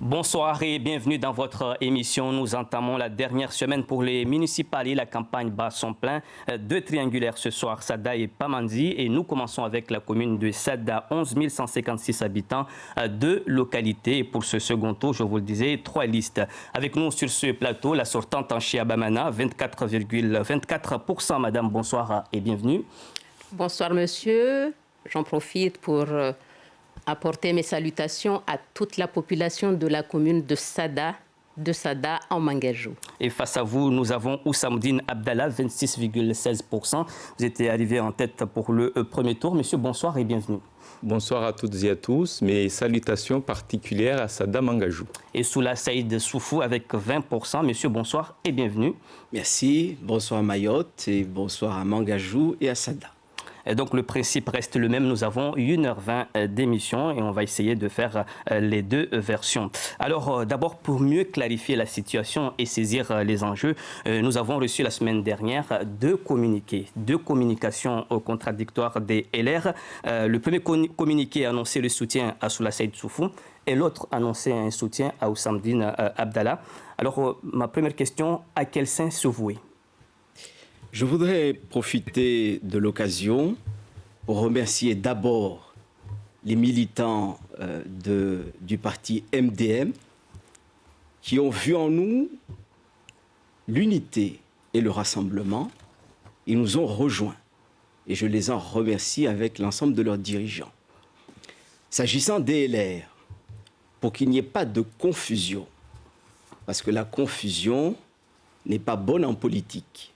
Bonsoir et bienvenue dans votre émission. Nous entamons la dernière semaine pour les municipales et la campagne bat son plein. Deux triangulaires ce soir, Sada et Pamandzi. Et nous commençons avec la commune de Sada, 11 156 habitants, deux localités. Et pour ce second tour, je vous le disais, 3 listes. Avec nous sur ce plateau, la sortante en Chiabamana, 24,24%. Madame, bonsoir et bienvenue. Bonsoir monsieur. J'en profite pour apporter mes salutations à toute la population de la commune de Sada en Mangajou. Et face à vous, nous avons Oussamoudine Abdallah, 26,16%. Vous étiez arrivé en tête pour le premier tour. Monsieur, bonsoir et bienvenue. Bonsoir à toutes et à tous. Mes salutations particulières à Sada Mangajou. Et Soula Saïd Soufou avec 20%. Monsieur, bonsoir et bienvenue. Merci. Bonsoir à Mayotte et bonsoir à Mangajou et à Sada. Et donc le principe reste le même, nous avons 1h20 d'émission et on va essayer de faire les deux versions. Alors d'abord, pour mieux clarifier la situation et saisir les enjeux, nous avons reçu la semaine dernière deux communications contradictoires des LR. Le premier communiqué a annoncé le soutien à Soula Saïd Soufou et l'autre annonçait un soutien à Oussamoudine Abdallah. Alors ma première question, à quel sein se vouer ? Je voudrais profiter de l'occasion pour remercier d'abord les militants du parti MDM qui ont vu en nous l'unité et le rassemblement. Ils nous ont rejoints et je les en remercie avec l'ensemble de leurs dirigeants. S'agissant des LR, pour qu'il n'y ait pas de confusion, parce que la confusion n'est pas bonne en politique,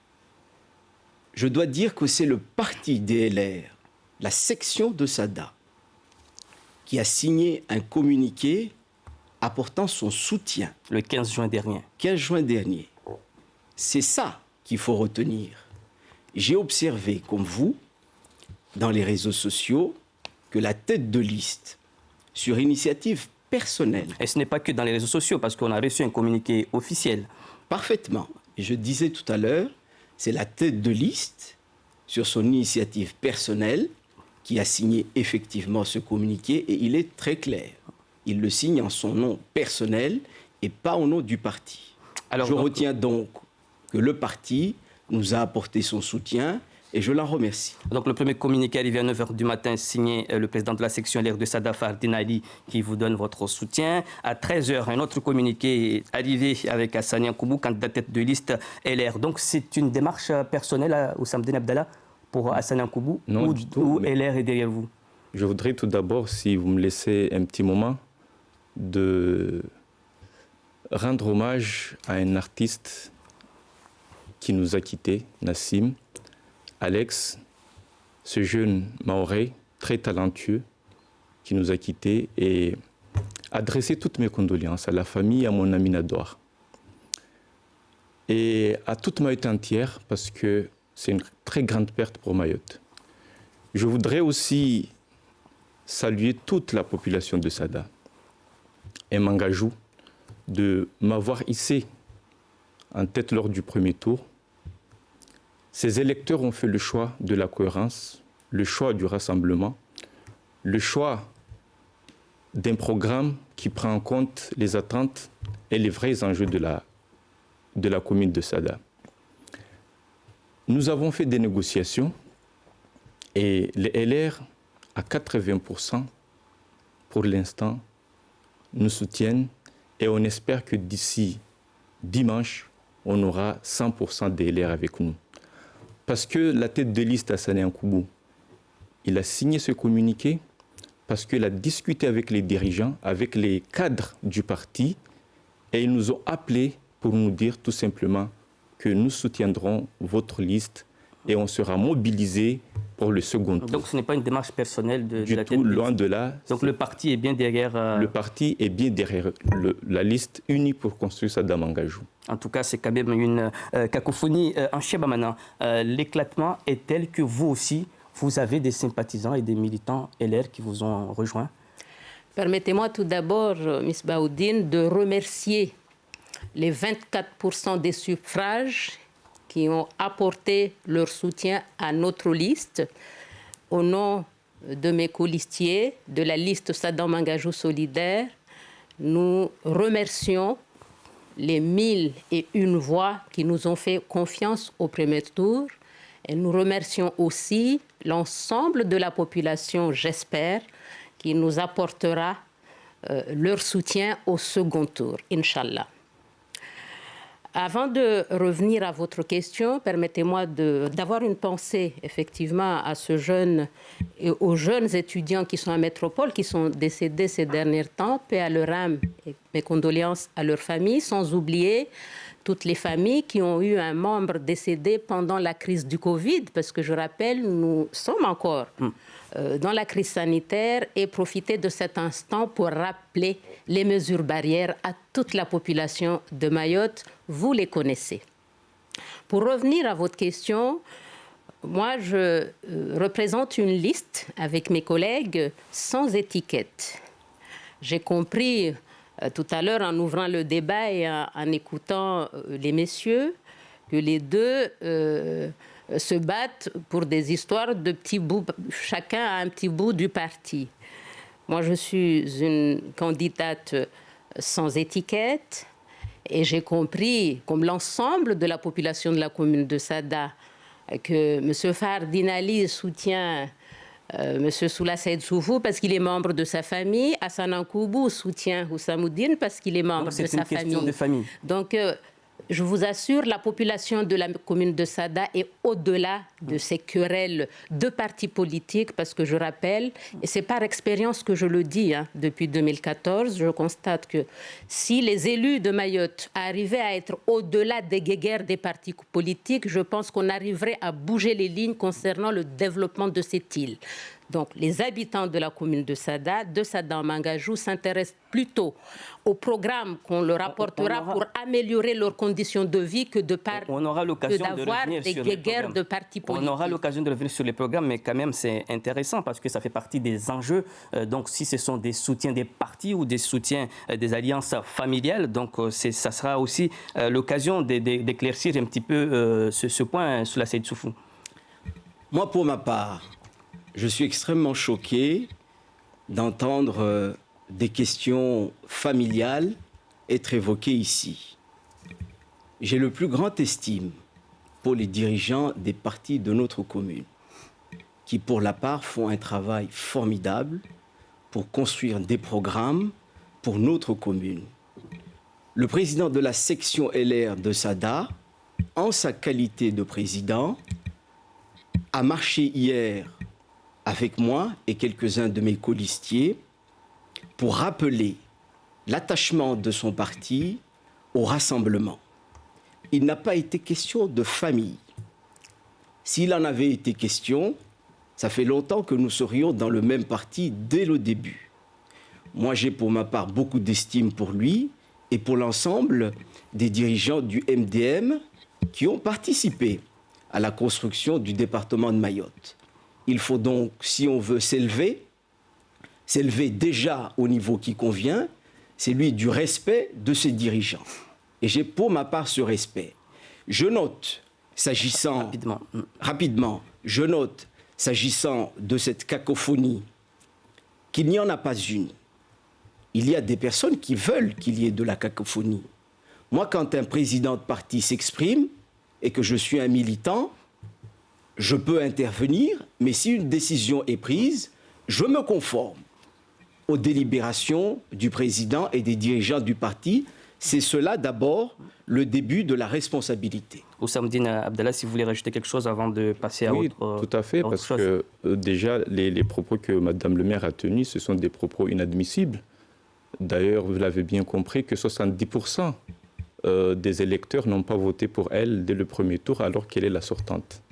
je dois dire que c'est le parti DLR, la section de Sada, qui a signé un communiqué apportant son soutien. Le 15 juin dernier. 15 juin dernier. C'est ça qu'il faut retenir. J'ai observé, comme vous, dans les réseaux sociaux, que la tête de liste, sur initiative personnelle... Et ce n'est pas que dans les réseaux sociaux, parce qu'on a reçu un communiqué officiel. Parfaitement. Et je disais tout à l'heure, c'est la tête de liste, sur son initiative personnelle, qui a signé effectivement ce communiqué, et il est très clair. Il le signe en son nom personnel et pas au nom du parti. Alors, je retiens donc que le parti nous a apporté son soutien, et je l'en remercie. Donc le premier communiqué arrivé à 9h du matin, signé le président de la section LR de Sada, Fardine Ali, qui vous donne votre soutien. À 13h, un autre communiqué est arrivé avec Hassani Nkoubou, candidat tête de liste LR. Donc c'est une démarche personnelle à Oussamoudine Abdallah pour Hassani Nkoubou ou LR est derrière vous? Je voudrais tout d'abord, si vous me laissez un petit moment, de rendre hommage à un artiste qui nous a quittés, Nassim, Alex, ce jeune Maoré, très talentueux, qui nous a quittés, et adresser toutes mes condoléances à la famille, à mon ami Nadouar. Et à toute Mayotte entière, parce que c'est une très grande perte pour Mayotte. Je voudrais aussi saluer toute la population de Sada et Mangajou de m'avoir hissé en tête lors du premier tour. Ces électeurs ont fait le choix de la cohérence, le choix du rassemblement, le choix d'un programme qui prend en compte les attentes et les vrais enjeux de la commune de Sada. Nous avons fait des négociations et les LR, à 80%, pour l'instant, nous soutiennent et on espère que d'ici dimanche, on aura 100% des LR avec nous. Parce que la tête de liste Hassani Nkoubou, il a signé ce communiqué parce qu'il a discuté avec les dirigeants, avec les cadres du parti, et ils nous ont appelés pour nous dire tout simplement que nous soutiendrons votre liste et on sera mobilisés pour le second tour. Donc ce n'est pas une démarche personnelle de la tête de liste. Loin de là. Donc le parti est bien derrière... Le parti est bien derrière la liste unie pour construire Sada Mangajou. En tout cas, c'est quand même une cacophonie en Chiabamana. L'éclatement est tel que vous aussi, vous avez des sympathisants et des militants LR qui vous ont rejoints? Permettez-moi tout d'abord, Ms. Baoudine, de remercier les 24% des suffrages qui ont apporté leur soutien à notre liste. Au nom de mes colistiers, de la liste Sada Mangajou solidaire, nous remercions les 1001 voix qui nous ont fait confiance au premier tour. Et nous remercions aussi l'ensemble de la population, j'espère, qui nous apportera leur soutien au second tour, Inch'Allah. Avant de revenir à votre question, permettez-moi d'avoir une pensée effectivement à ce jeune et aux jeunes étudiants qui sont à Métropole, qui sont décédés ces derniers temps. Paix à leur âme et mes condoléances à leur famille, sans oublier toutes les familles qui ont eu un membre décédé pendant la crise du Covid, parce que je rappelle, nous sommes encore dans la crise sanitaire, et profiter de cet instant pour rappeler les mesures barrières à toute la population de Mayotte. Vous les connaissez. Pour revenir à votre question, moi, je représente une liste avec mes collègues sans étiquette. J'ai compris tout à l'heure, en ouvrant le débat et en écoutant les messieurs, que les deux se battent pour des histoires de petits bouts, chacun a un petit bout du parti. Moi, je suis une candidate sans étiquette et j'ai compris, comme l'ensemble de la population de la commune de Sada, que M. Fardine Ali soutient M. Soula Saïd Soufou parce qu'il est membre de sa famille, Hassan Ankoubou soutient Houssamoudine parce qu'il est membre de sa famille. C'est une question de famille. Donc, je vous assure, la population de la commune de Sada est au-delà de ces querelles de partis politiques, parce que je rappelle, et c'est par expérience que je le dis, depuis 2014, je constate que si les élus de Mayotte arrivaient à être au-delà des guéguerres des partis politiques, je pense qu'on arriverait à bouger les lignes concernant le développement de cette île. Donc, les habitants de la commune de Sada en Mangajou, s'intéressent plutôt au programme qu'on leur apportera pour améliorer leurs conditions de vie que d'avoir des guéguerres de partis politiques. On aura l'occasion de revenir sur les programmes, mais quand même, c'est intéressant parce que ça fait partie des enjeux. Donc, si ce sont des soutiens des partis ou des soutiens des alliances familiales, donc ça sera aussi l'occasion d'éclaircir un petit peu ce point sur la Saïd Soufou. Moi, pour ma part, je suis extrêmement choqué d'entendre des questions familiales être évoquées ici. J'ai le plus grand estime pour les dirigeants des partis de notre commune, qui pour la part font un travail formidable pour construire des programmes pour notre commune. Le président de la section LR de Sada, en sa qualité de président, a marché hier avec moi et quelques-uns de mes colistiers pour rappeler l'attachement de son parti au rassemblement. Il n'a pas été question de famille. S'il en avait été question, ça fait longtemps que nous serions dans le même parti dès le début. Moi, j'ai pour ma part beaucoup d'estime pour lui et pour l'ensemble des dirigeants du MDM qui ont participé à la construction du département de Mayotte. Il faut donc, si on veut s'élever déjà au niveau qui convient, c'est lui du respect de ses dirigeants. Et j'ai pour ma part ce respect. Je note, s'agissant... Rapidement. Je note, s'agissant de cette cacophonie, qu'il n'y en a pas une. Il y a des personnes qui veulent qu'il y ait de la cacophonie. Moi, quand un président de parti s'exprime et que je suis un militant, je peux intervenir, mais si une décision est prise, je me conforme aux délibérations du président et des dirigeants du parti. C'est cela d'abord le début de la responsabilité. Houssamoudine Abdallah, si vous voulez rajouter quelque chose avant de passer à autre chose. Oui, tout à fait, parce que déjà, les propos que Mme le maire a tenus, ce sont des propos inadmissibles. D'ailleurs, vous l'avez bien compris que 70% des électeurs n'ont pas voté pour elle dès le premier tour, alors qu'elle est la sortante.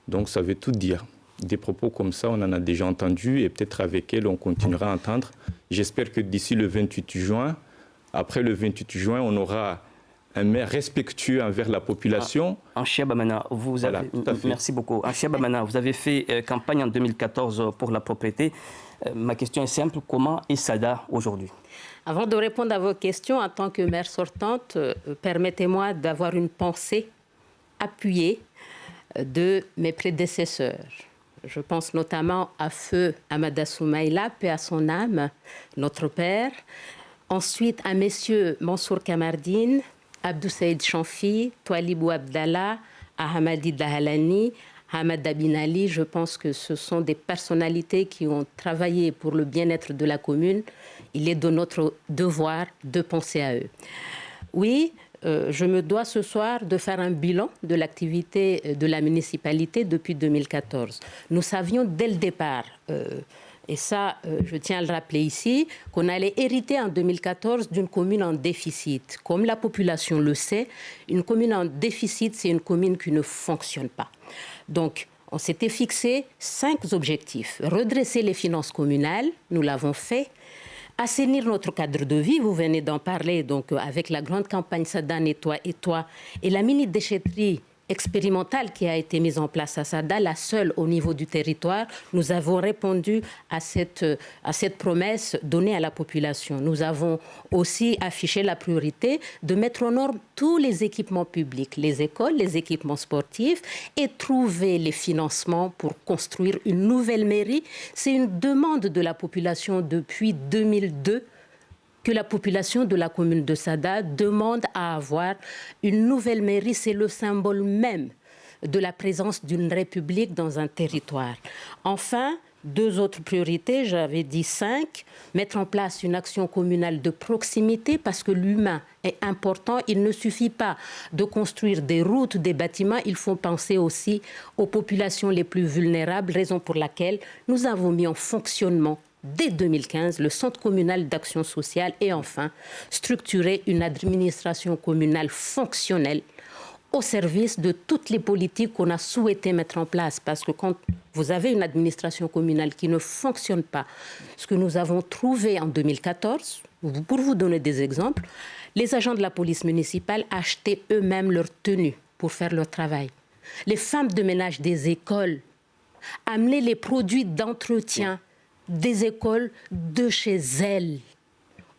Donc ça veut tout dire. Des propos comme ça, on en a déjà entendu et peut-être avec elle, on continuera à entendre. J'espère que d'ici le 28 juin, après le 28 juin, on aura un maire respectueux envers la population. Anchia Bamana, merci beaucoup. Anchia Bamana, vous avez fait campagne en 2014 pour la propriété. Ma question est simple, comment est Sada aujourd'hui? Avant de répondre à vos questions, en tant que maire sortante, permettez-moi d'avoir une pensée appuyée de mes prédécesseurs. Je pense notamment à feu Amada Soumaïla, paix à son âme, notre père, Ensuite, à messieurs Mansour Kamardine, Abdou Saïd Chanfi, Toualibou Abdallah, Ahmadi Dahalani, Hamad Bin Ali, je pense que ce sont des personnalités qui ont travaillé pour le bien-être de la commune. Il est de notre devoir de penser à eux. Oui, je me dois ce soir de faire un bilan de l'activité de la municipalité depuis 2014. Nous savions dès le départ, et ça, je tiens à le rappeler ici, qu'on allait hériter en 2014 d'une commune en déficit. Comme la population le sait, une commune en déficit, c'est une commune qui ne fonctionne pas. Donc, on s'était fixé 5 objectifs. Redresser les finances communales, nous l'avons fait. Assainir notre cadre de vie, vous venez d'en parler, donc avec la grande campagne Sada Nettoie et Toi et la mini-déchetterie expérimentale qui a été mise en place à Sada, la seule au niveau du territoire, nous avons répondu à cette promesse donnée à la population. Nous avons aussi affiché la priorité de mettre aux normes tous les équipements publics, les écoles, les équipements sportifs et trouver les financements pour construire une nouvelle mairie. C'est une demande de la population depuis 2002 que la population de la commune de Sada demande à avoir une nouvelle mairie. C'est le symbole même de la présence d'une république dans un territoire. Enfin, 2 autres priorités, j'avais dit 5, mettre en place une action communale de proximité parce que l'humain est important. Il ne suffit pas de construire des routes, des bâtiments, il faut penser aussi aux populations les plus vulnérables, raison pour laquelle nous avons mis en fonctionnement dès 2015, le Centre communal d'action sociale et enfin, structurer une administration communale fonctionnelle au service de toutes les politiques qu'on a souhaité mettre en place. Parce que quand vous avez une administration communale qui ne fonctionne pas, ce que nous avons trouvé en 2014, pour vous donner des exemples, les agents de la police municipale achetaient eux-mêmes leurs tenues pour faire leur travail. Les femmes de ménage des écoles amenaient les produits d'entretien des écoles de chez elles,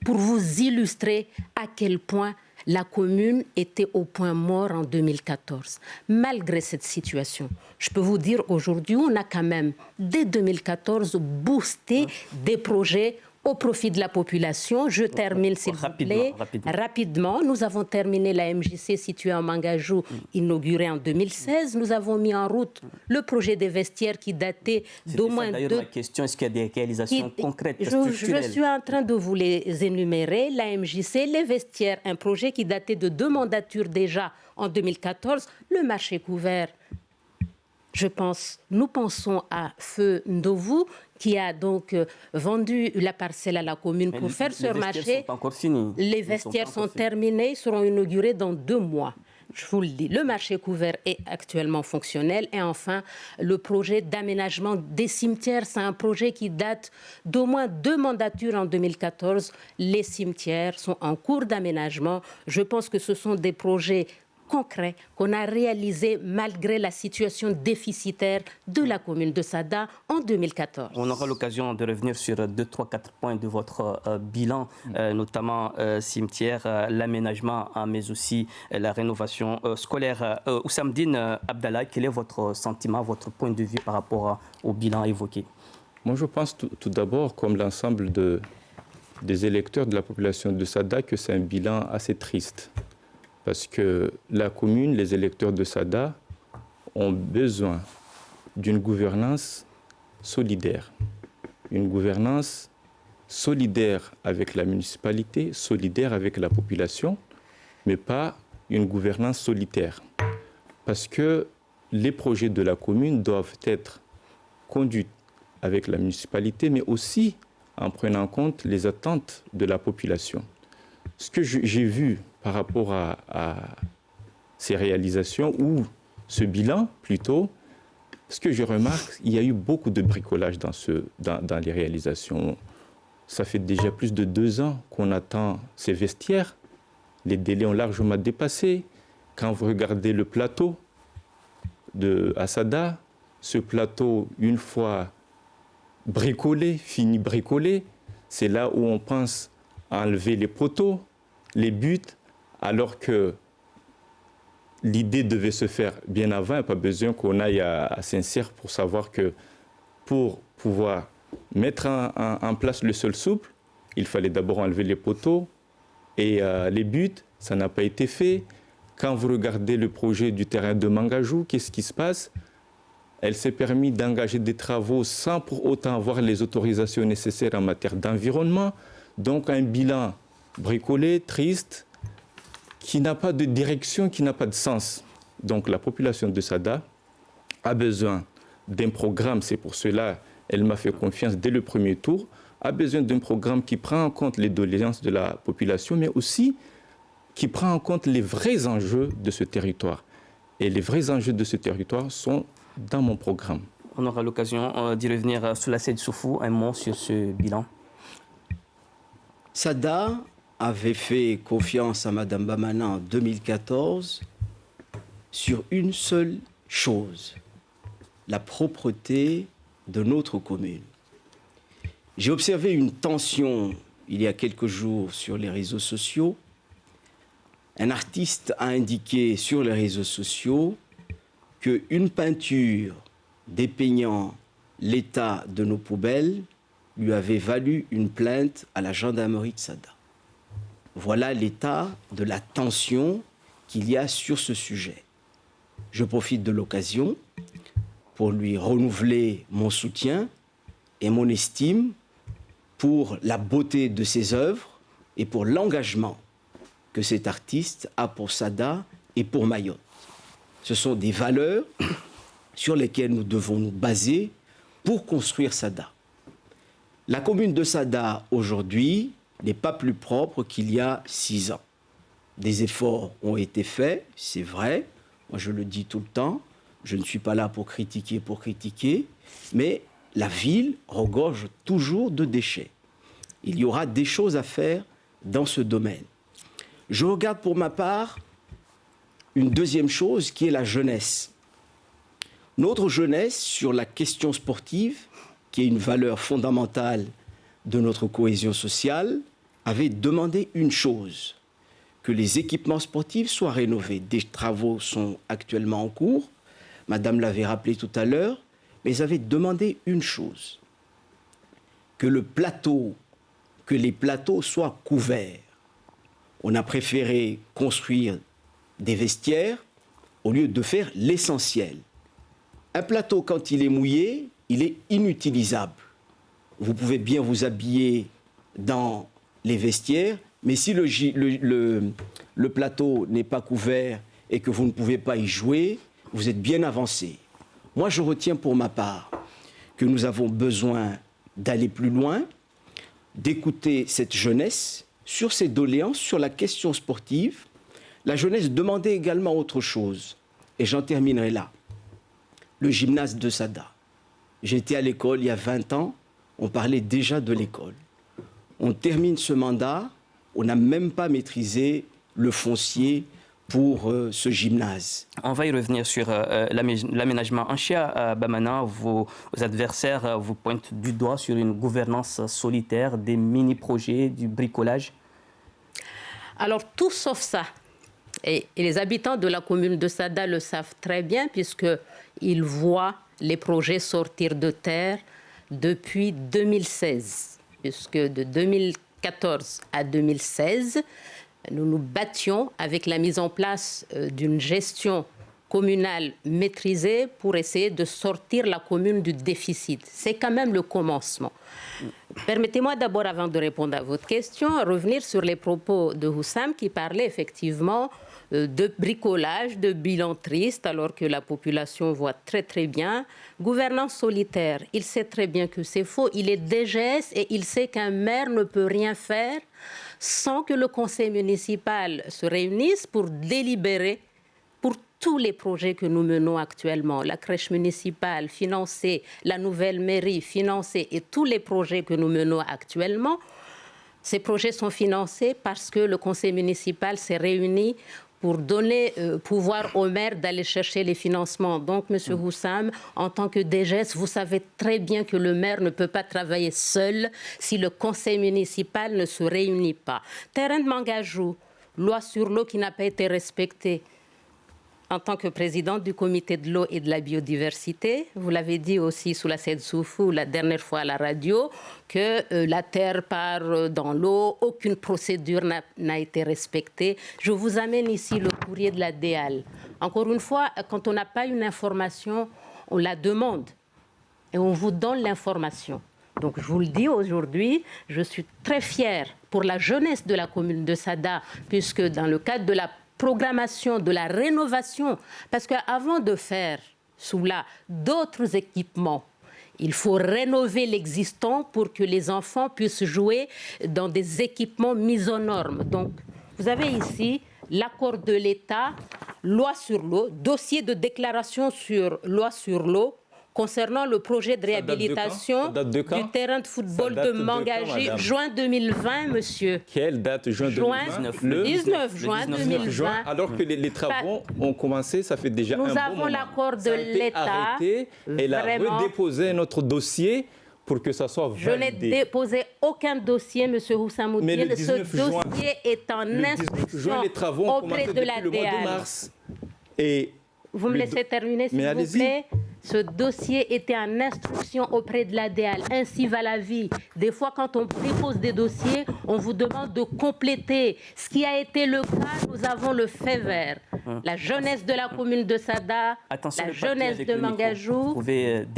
pour vous illustrer à quel point la commune était au point mort en 2014. Malgré cette situation, je peux vous dire aujourd'hui, on a quand même, dès 2014, boosté des projets au profit de la population. Je termine, s'il vous plaît. Rapidement. Nous avons terminé la MJC située en Mangajou, inaugurée en 2016. Nous avons mis en route le projet des vestiaires qui datait d'au moins d'ailleurs, ma question, est-ce qu'il y a des réalisations concrètes, structurelles? Je suis en train de vous les énumérer. La MJC, les vestiaires, un projet qui datait de 2 mandatures déjà en 2014. Le marché couvert. Nous pensons à Feu Ndovu, qui a donc vendu la parcelle à la commune pour faire ce marché. Les vestiaires sont terminés, ils seront inaugurés dans 2 mois. Je vous le dis, le marché couvert est actuellement fonctionnel. Et enfin, le projet d'aménagement des cimetières, c'est un projet qui date d'au moins 2 mandatures en 2014. Les cimetières sont en cours d'aménagement. Je pense que ce sont des projets concret qu'on a réalisé malgré la situation déficitaire de la commune de Sada en 2014. On aura l'occasion de revenir sur 2, 3, 4 points de votre bilan, notamment cimetière, l'aménagement, mais aussi la rénovation scolaire. Oussamdine Abdallah, quel est votre sentiment, votre point de vue par rapport au bilan évoqué? Moi, je pense tout d'abord, comme l'ensemble des électeurs de la population de Sada, que c'est un bilan assez triste. Parce que la commune, les électeurs de Sada ont besoin d'une gouvernance solidaire. Une gouvernance solidaire avec la municipalité, solidaire avec la population, mais pas une gouvernance solitaire. Parce que les projets de la commune doivent être conduits avec la municipalité, mais aussi en prenant en compte les attentes de la population. Ce que j'ai vu par rapport à ces réalisations, ou ce bilan plutôt, ce que je remarque, il y a eu beaucoup de bricolage dans les réalisations. Ça fait déjà plus de 2 ans qu'on attend ces vestiaires. Les délais ont largement dépassé. Quand vous regardez le plateau de Sada, ce plateau, une fois bricolé, fini bricolé, c'est là où on pense à enlever les poteaux, les buts, alors que l'idée devait se faire bien avant. Il n'y a pas besoin qu'on aille à Saint-Cyr pour savoir que pour pouvoir mettre en place le sol souple, il fallait d'abord enlever les poteaux et les buts, ça n'a pas été fait. Quand vous regardez le projet du terrain de Mangajou, qu'est-ce qui se passe? Elle s'est permis d'engager des travaux sans pour autant avoir les autorisations nécessaires en matière d'environnement. Donc un bilan bricolé, triste, qui n'a pas de direction, qui n'a pas de sens. Donc la population de Sada a besoin d'un programme, c'est pour cela qu'elle m'a fait confiance dès le premier tour, a besoin d'un programme qui prend en compte les doléances de la population, mais aussi qui prend en compte les vrais enjeux de ce territoire. Et les vrais enjeux de ce territoire sont dans mon programme. On aura l'occasion d'y revenir. Sous la Seyd Soufou, un mot sur ce bilan. Sada avait fait confiance à Mme Bamana en 2014 sur une seule chose, la propreté de notre commune. J'ai observé une tension il y a quelques jours sur les réseaux sociaux. Un artiste a indiqué sur les réseaux sociaux qu'une peinture dépeignant l'état de nos poubelles lui avait valu une plainte à la gendarmerie de Sada. Voilà l'état de la tension qu'il y a sur ce sujet. Je profite de l'occasion pour lui renouveler mon soutien et mon estime pour la beauté de ses œuvres et pour l'engagement que cet artiste a pour Sada et pour Mayotte. Ce sont des valeurs sur lesquelles nous devons nous baser pour construire Sada. La commune de Sada, aujourd'hui, n'est pas plus propre qu'il y a 6 ans. Des efforts ont été faits, c'est vrai. Moi, je le dis tout le temps. Je ne suis pas là pour critiquer, mais la ville regorge toujours de déchets. Il y aura des choses à faire dans ce domaine. Je regarde pour ma part une deuxième chose qui est la jeunesse. Notre jeunesse, sur la question sportive, qui est une valeur fondamentale de notre cohésion sociale, avait demandé une chose, que les équipements sportifs soient rénovés. Des travaux sont actuellement en cours, Madame l'avait rappelé tout à l'heure, mais ils avaient demandé une chose, que les plateaux soient couverts. On a préféré construire des vestiaires au lieu de faire l'essentiel. Un plateau, quand il est mouillé, il est inutilisable. Vous pouvez bien vous habiller dans les vestiaires, mais si le plateau n'est pas couvert et que vous ne pouvez pas y jouer, vous êtes bien avancé. Moi, je retiens pour ma part que nous avons besoin d'aller plus loin, d'écouter cette jeunesse sur ses doléances, sur la question sportive. La jeunesse demandait également autre chose, et j'en terminerai là. Le gymnase de Sada. J'étais à l'école il y a 20 ans, on parlait déjà de l'école. On termine ce mandat, on n'a même pas maîtrisé le foncier pour ce gymnase. On va y revenir sur l'aménagement. Anchia Bamana, vos adversaires vous pointent du doigt sur une gouvernance solitaire, des mini-projets, du bricolage. Alors, tout sauf ça. Et les habitants de la commune de Sada le savent très bien, puisqu'ils voient les projets sortir de terre depuis 2016. Puisque de 2014 à 2016, nous nous battions avec la mise en place d'une gestion communale maîtrisée pour essayer de sortir la commune du déficit. C'est quand même le commencement. Permettez-moi d'abord, avant de répondre à votre question, revenir sur les propos de Houssam qui parlait effectivement de bricolage, de bilan triste, alors que la population voit très très bien. Gouvernance solitaire, il sait très bien que c'est faux. Il est DGS et il sait qu'un maire ne peut rien faire sans que le conseil municipal se réunisse pour délibérer pour tous les projets que nous menons actuellement. La crèche municipale financée, la nouvelle mairie financée et tous les projets que nous menons actuellement, ces projets sont financés parce que le conseil municipal s'est réuni pour donner pouvoir au maire d'aller chercher les financements. Donc, M. Houssam, en tant que DGS, vous savez très bien que le maire ne peut pas travailler seul si le conseil municipal ne se réunit pas. Terrain de Mangajou, loi sur l'eau qui n'a pas été respectée. en tant que présidente du comité de l'eau et de la biodiversité. Vous l'avez dit aussi sous la Seyed Soufou la dernière fois à la radio, que la terre part dans l'eau, aucune procédure n'a été respectée. Je vous amène ici le courrier de la DEAL. Encore une fois, quand on n'a pas une information, on la demande et on vous donne l'information. Donc je vous le dis aujourd'hui, je suis très fière pour la jeunesse de la commune de Sada, puisque dans le cadre de la programmation, de la rénovation, parce qu'avant de faire sous là d'autres équipements, il faut rénover l'existant pour que les enfants puissent jouer dans des équipements mis aux normes. Donc vous avez ici l'accord de l'État, loi sur l'eau, dossier de déclaration sur loi sur l'eau, concernant le projet de réhabilitation du terrain de football de Mangaji, juin 2020, monsieur. Quelle date? Juin 2019. Le 19 juin 2020. Alors que les travaux ont commencé, ça fait déjà un bon moment. Nous avons l'accord de l'État. Elle a redéposé notre dossier pour que ça soit validé. Je n'ai déposé aucun dossier, monsieur Houssamoudine. Ce dossier est en instruction auprès de la DEAL. Et vous me laissez terminer, s'il vous plaît. Ce dossier était en instruction auprès de la DEAL. Ainsi va la vie. Des fois, quand on dépose des dossiers, on vous demande de compléter. Ce qui a été le cas, nous avons le fait vert. La jeunesse de la commune de Sada, la jeunesse de Mangajou,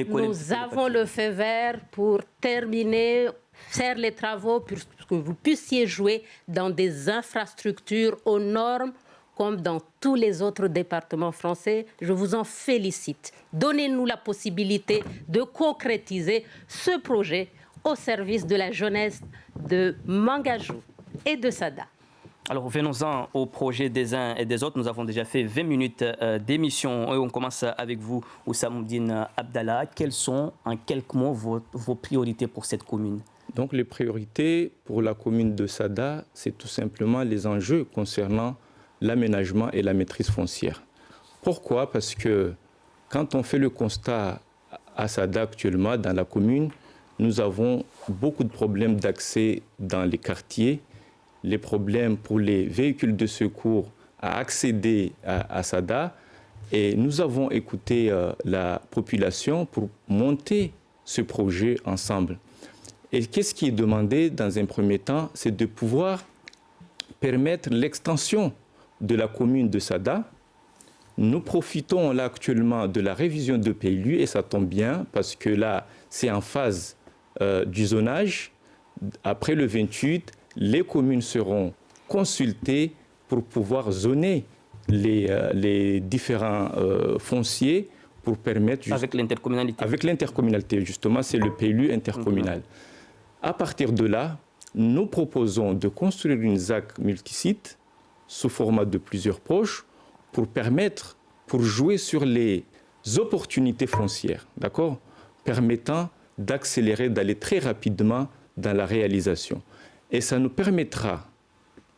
nous avons le fait vert pour terminer, faire les travaux pour que vous puissiez jouer dans des infrastructures aux normes, comme dans tous les autres départements français. Je vous en félicite. Donnez-nous la possibilité de concrétiser ce projet au service de la jeunesse de Mangajou et de Sada. Alors, venons-en au projet des uns et des autres. Nous avons déjà fait 20 minutes d'émission. On commence avec vous, Houssamoudine Abdallah. Quelles sont, en quelques mots, vos priorités pour cette commune? Donc, les priorités pour la commune de Sada, c'est tout simplement les enjeux concernant l'aménagement et la maîtrise foncière. Pourquoi? Parce que quand on fait le constat à Sada actuellement, dans la commune, nous avons beaucoup de problèmes d'accès dans les quartiers, les problèmes pour les véhicules de secours à accéder à Sada. Et nous avons écouté la population pour monter ce projet ensemble. Et qu'est-ce qui est demandé dans un premier temps? C'est de pouvoir permettre l'extension de la commune de Sada. Nous profitons là actuellement de la révision de PLU et ça tombe bien parce que là, c'est en phase du zonage. Après le 28, les communes seront consultées pour pouvoir zoner les différents fonciers pour permettre... Avec l'intercommunalité. Avec l'intercommunalité, justement, c'est le PLU intercommunal. À partir de là, nous proposons de construire une ZAC multisite sous format de plusieurs poches pour jouer sur les opportunités foncières, d'accord, permettant d'accélérer, d'aller très rapidement dans la réalisation. Et ça nous permettra,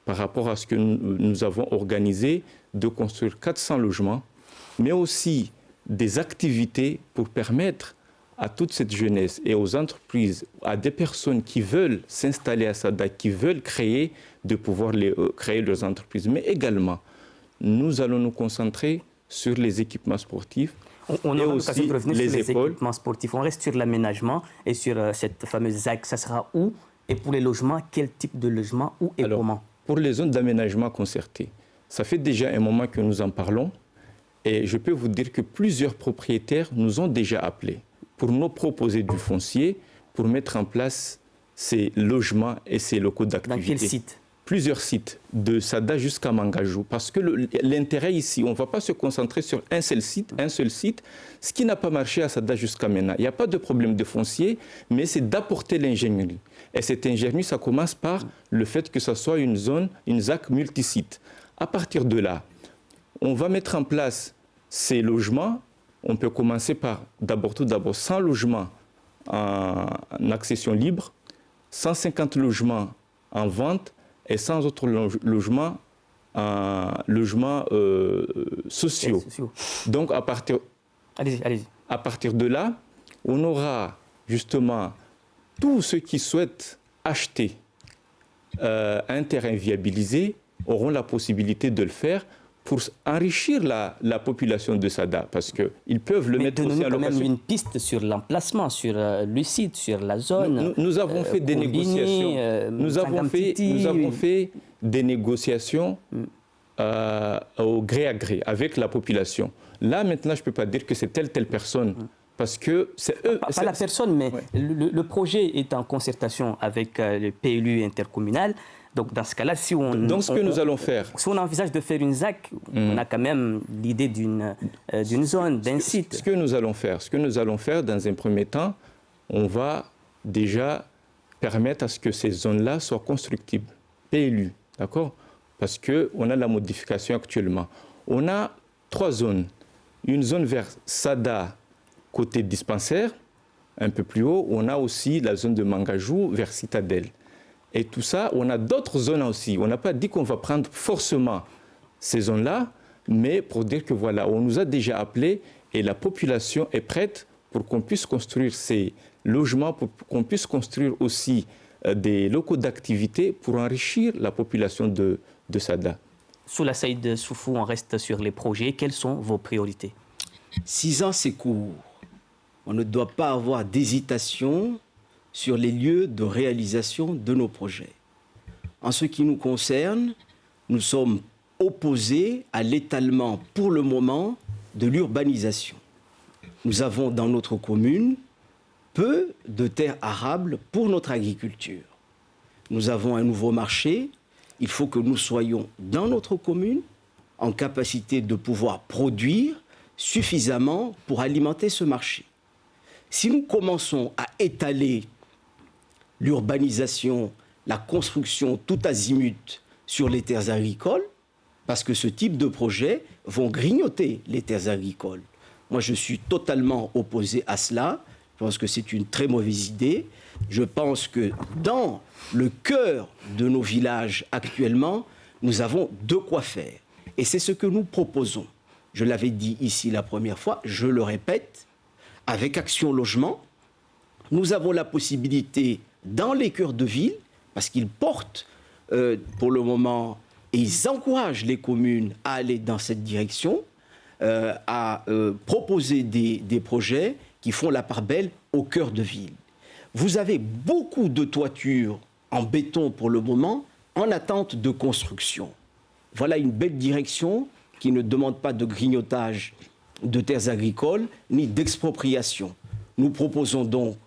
par rapport à ce que nous avons organisé, de construire 400 logements, mais aussi des activités pour permettre à toute cette jeunesse et aux entreprises, à des personnes qui veulent s'installer à Sada, qui veulent créer, de pouvoir créer leurs entreprises. Mais également, nous allons nous concentrer sur les équipements sportifs et aussi de revenir les sur écoles. Les équipements sportifs. On reste sur l'aménagement et sur cette fameuse ZAC. Ça sera où? Et pour les logements, quel type de logement, où et comment? Pour les zones d'aménagement concertées, ça fait déjà un moment que nous en parlons et je peux vous dire que plusieurs propriétaires nous ont déjà appelés pour nous proposer du foncier, pour mettre en place ces logements et ces locaux d'activité. Dans quel site? Plusieurs sites, de Sada jusqu'à Mangajou. Parce que l'intérêt ici, on ne va pas se concentrer sur un seul site, ce qui n'a pas marché à Sada jusqu'à maintenant. Il n'y a pas de problème de foncier, mais c'est d'apporter l'ingénierie. Et cette ingénierie, ça commence par le fait que ça soit une zone, une ZAC multisite. À partir de là, on va mettre en place ces logements. On peut commencer par tout d'abord 100 logements en accession libre, 150 logements en vente et 100 autres logements en logements sociaux. Donc à partir de là, on aura justement tous ceux qui souhaitent acheter un terrain viabilisé auront la possibilité de le faire pour enrichir la population de Sada, parce qu'ils peuvent le mettre aussi en location. Mais quand même une piste sur l'emplacement, sur le site, sur la zone. Nous avons fait des négociations. Nous avons fait des négociations au gré à gré avec la population. Là, maintenant, je ne peux pas dire que c'est telle personne. Parce que c'est eux. Pas la personne, mais ouais. Le projet est en concertation avec le PLU intercommunal. Donc, dans ce cas-là, si on. Donc, ce que nous allons faire. Si on envisage de faire une ZAC, on a quand même l'idée d'une zone, d'un site. Ce que nous allons faire, dans un premier temps, on va déjà permettre à ce que ces zones-là soient constructibles. PLU, d'accord? Parce qu'on a la modification actuellement. On a 3 zones. Une zone vers Sada, côté dispensaire, un peu plus haut. On a aussi la zone de Mangajou vers Citadelle. Et tout ça, on a d'autres zones aussi. On n'a pas dit qu'on va prendre forcément ces zones-là, mais pour dire que voilà, on nous a déjà appelés et la population est prête pour qu'on puisse construire ces logements, pour qu'on puisse construire aussi des locaux d'activité pour enrichir la population de Sada. Soula Saïd Soufou, on reste sur les projets. Quelles sont vos priorités? 6 ans, c'est court. On ne doit pas avoir d'hésitation sur les lieux de réalisation de nos projets. En ce qui nous concerne, nous sommes opposés à l'étalement, pour le moment, de l'urbanisation. Nous avons dans notre commune peu de terres arables pour notre agriculture. Nous avons un nouveau marché. Il faut que nous soyons dans notre commune en capacité de pouvoir produire suffisamment pour alimenter ce marché. Si nous commençons à étaler l'urbanisation, la construction tout azimut sur les terres agricoles, parce que ce type de projets vont grignoter les terres agricoles. Moi, je suis totalement opposé à cela. Je pense que c'est une très mauvaise idée. Je pense que dans le cœur de nos villages actuellement, nous avons de quoi faire. Et c'est ce que nous proposons. Je l'avais dit ici la première fois, je le répète, avec Action Logement, nous avons la possibilité, dans les cœurs de ville, parce qu'ils portent pour le moment, et ils encouragent les communes à aller dans cette direction, à proposer des projets qui font la part belle au cœur de ville. Vous avez beaucoup de toitures en béton pour le moment, en attente de construction. Voilà une belle direction qui ne demande pas de grignotage de terres agricoles ni d'expropriation. Nous proposons donc,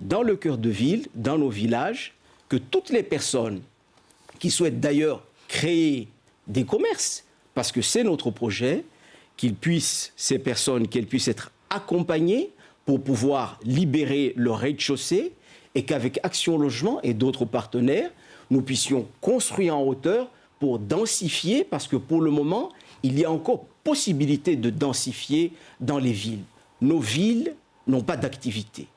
dans le cœur de ville, dans nos villages, que toutes les personnes qui souhaitent d'ailleurs créer des commerces, parce que c'est notre projet, ces personnes, qu'elles puissent être accompagnées pour pouvoir libérer leur rez-de-chaussée et qu'avec Action Logement et d'autres partenaires, nous puissions construire en hauteur pour densifier, parce que pour le moment, il y a encore possibilité de densifier dans les villes. Nos villes n'ont pas d'activité.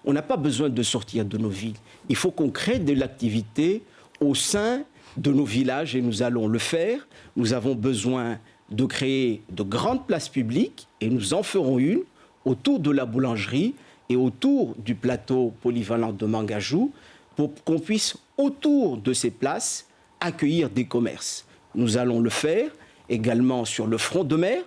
On n'a pas besoin de sortir de nos villes. Il faut qu'on crée de l'activité au sein de nos villages et nous allons le faire. Nous avons besoin de créer de grandes places publiques et nous en ferons une autour de la boulangerie et autour du plateau polyvalent de Mangajou pour qu'on puisse, autour de ces places, accueillir des commerces. Nous allons le faire également sur le front de mer.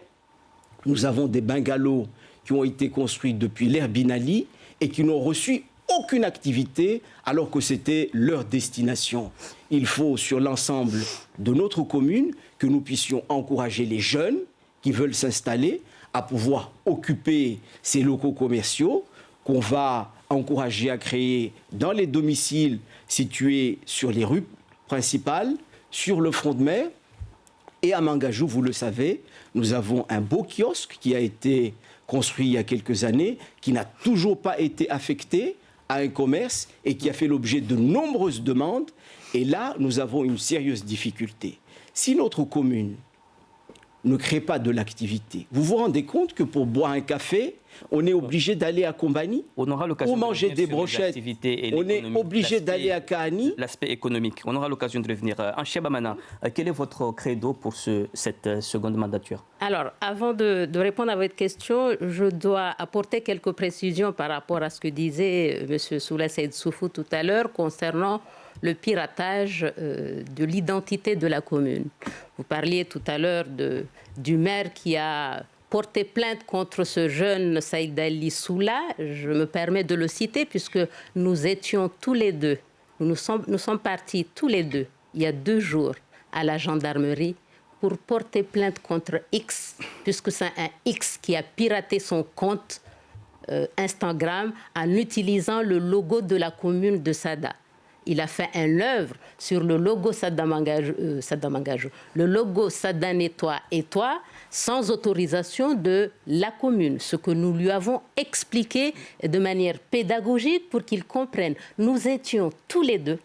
Nous avons des bungalows qui ont été construits depuis l'ère Ben Ali et qui n'ont reçu aucune activité alors que c'était leur destination. Il faut, sur l'ensemble de notre commune, que nous puissions encourager les jeunes qui veulent s'installer à pouvoir occuper ces locaux commerciaux qu'on va encourager à créer dans les domiciles situés sur les rues principales, sur le front de mer. Et à Mangajou, vous le savez, nous avons un beau kiosque qui a été construit il y a quelques années, qui n'a toujours pas été affecté à un commerce et qui a fait l'objet de nombreuses demandes. Et là, nous avons une sérieuse difficulté. Si notre commune ne crée pas de l'activité, vous vous rendez compte que pour boire un café, on est obligé d'aller à Kombani, pour manger des brochettes, on est obligé d'aller à Kahani. L'aspect économique, on aura l'occasion de revenir. Anchia Bamana, quel est votre credo pour cette seconde mandature? Alors, avant de répondre à votre question, je dois apporter quelques précisions par rapport à ce que disait M. Soula Saïd Soufou tout à l'heure concernant le piratage de l'identité de la commune. Vous parliez tout à l'heure du maire qui a porté plainte contre ce jeune Saïd Ali Soula. Je me permets de le citer puisque nous étions tous les deux, nous sommes partis tous les deux, il y a 2 jours, à la gendarmerie pour porter plainte contre X, puisque c'est un X qui a piraté son compte Instagram en utilisant le logo de la commune de Sada. Il a fait un œuvre sur le logo Sada Mangajo, le logo Sada Nettoie et toi, sans autorisation de la commune, ce que nous lui avons expliqué de manière pédagogique pour qu'il comprenne. Nous étions tous les deux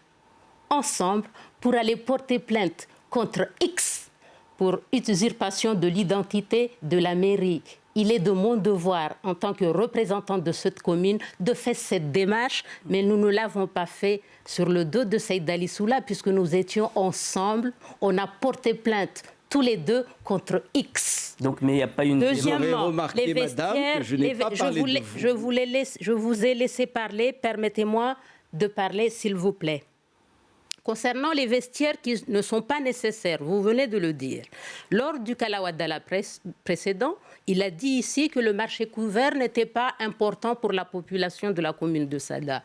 ensemble pour aller porter plainte contre X pour usurpation de l'identité de la mairie. Il est de mon devoir, en tant que représentant de cette commune, de faire cette démarche, mais nous ne l'avons pas fait sur le dos de Saïd Ali Soula, puisque nous étions ensemble. On a porté plainte tous les deux contre X. Donc, mais il n'y a pas une... Deuxièmement, remarqué, les vestiaires, madame, que je n'ai pas parlé de vous. Je vous ai laissé parler. Permettez-moi de parler, s'il vous plaît. Concernant les vestiaires qui ne sont pas nécessaires, vous venez de le dire. Lors du Kalawadala précédent, il a dit ici que le marché couvert n'était pas important pour la population de la commune de Sada.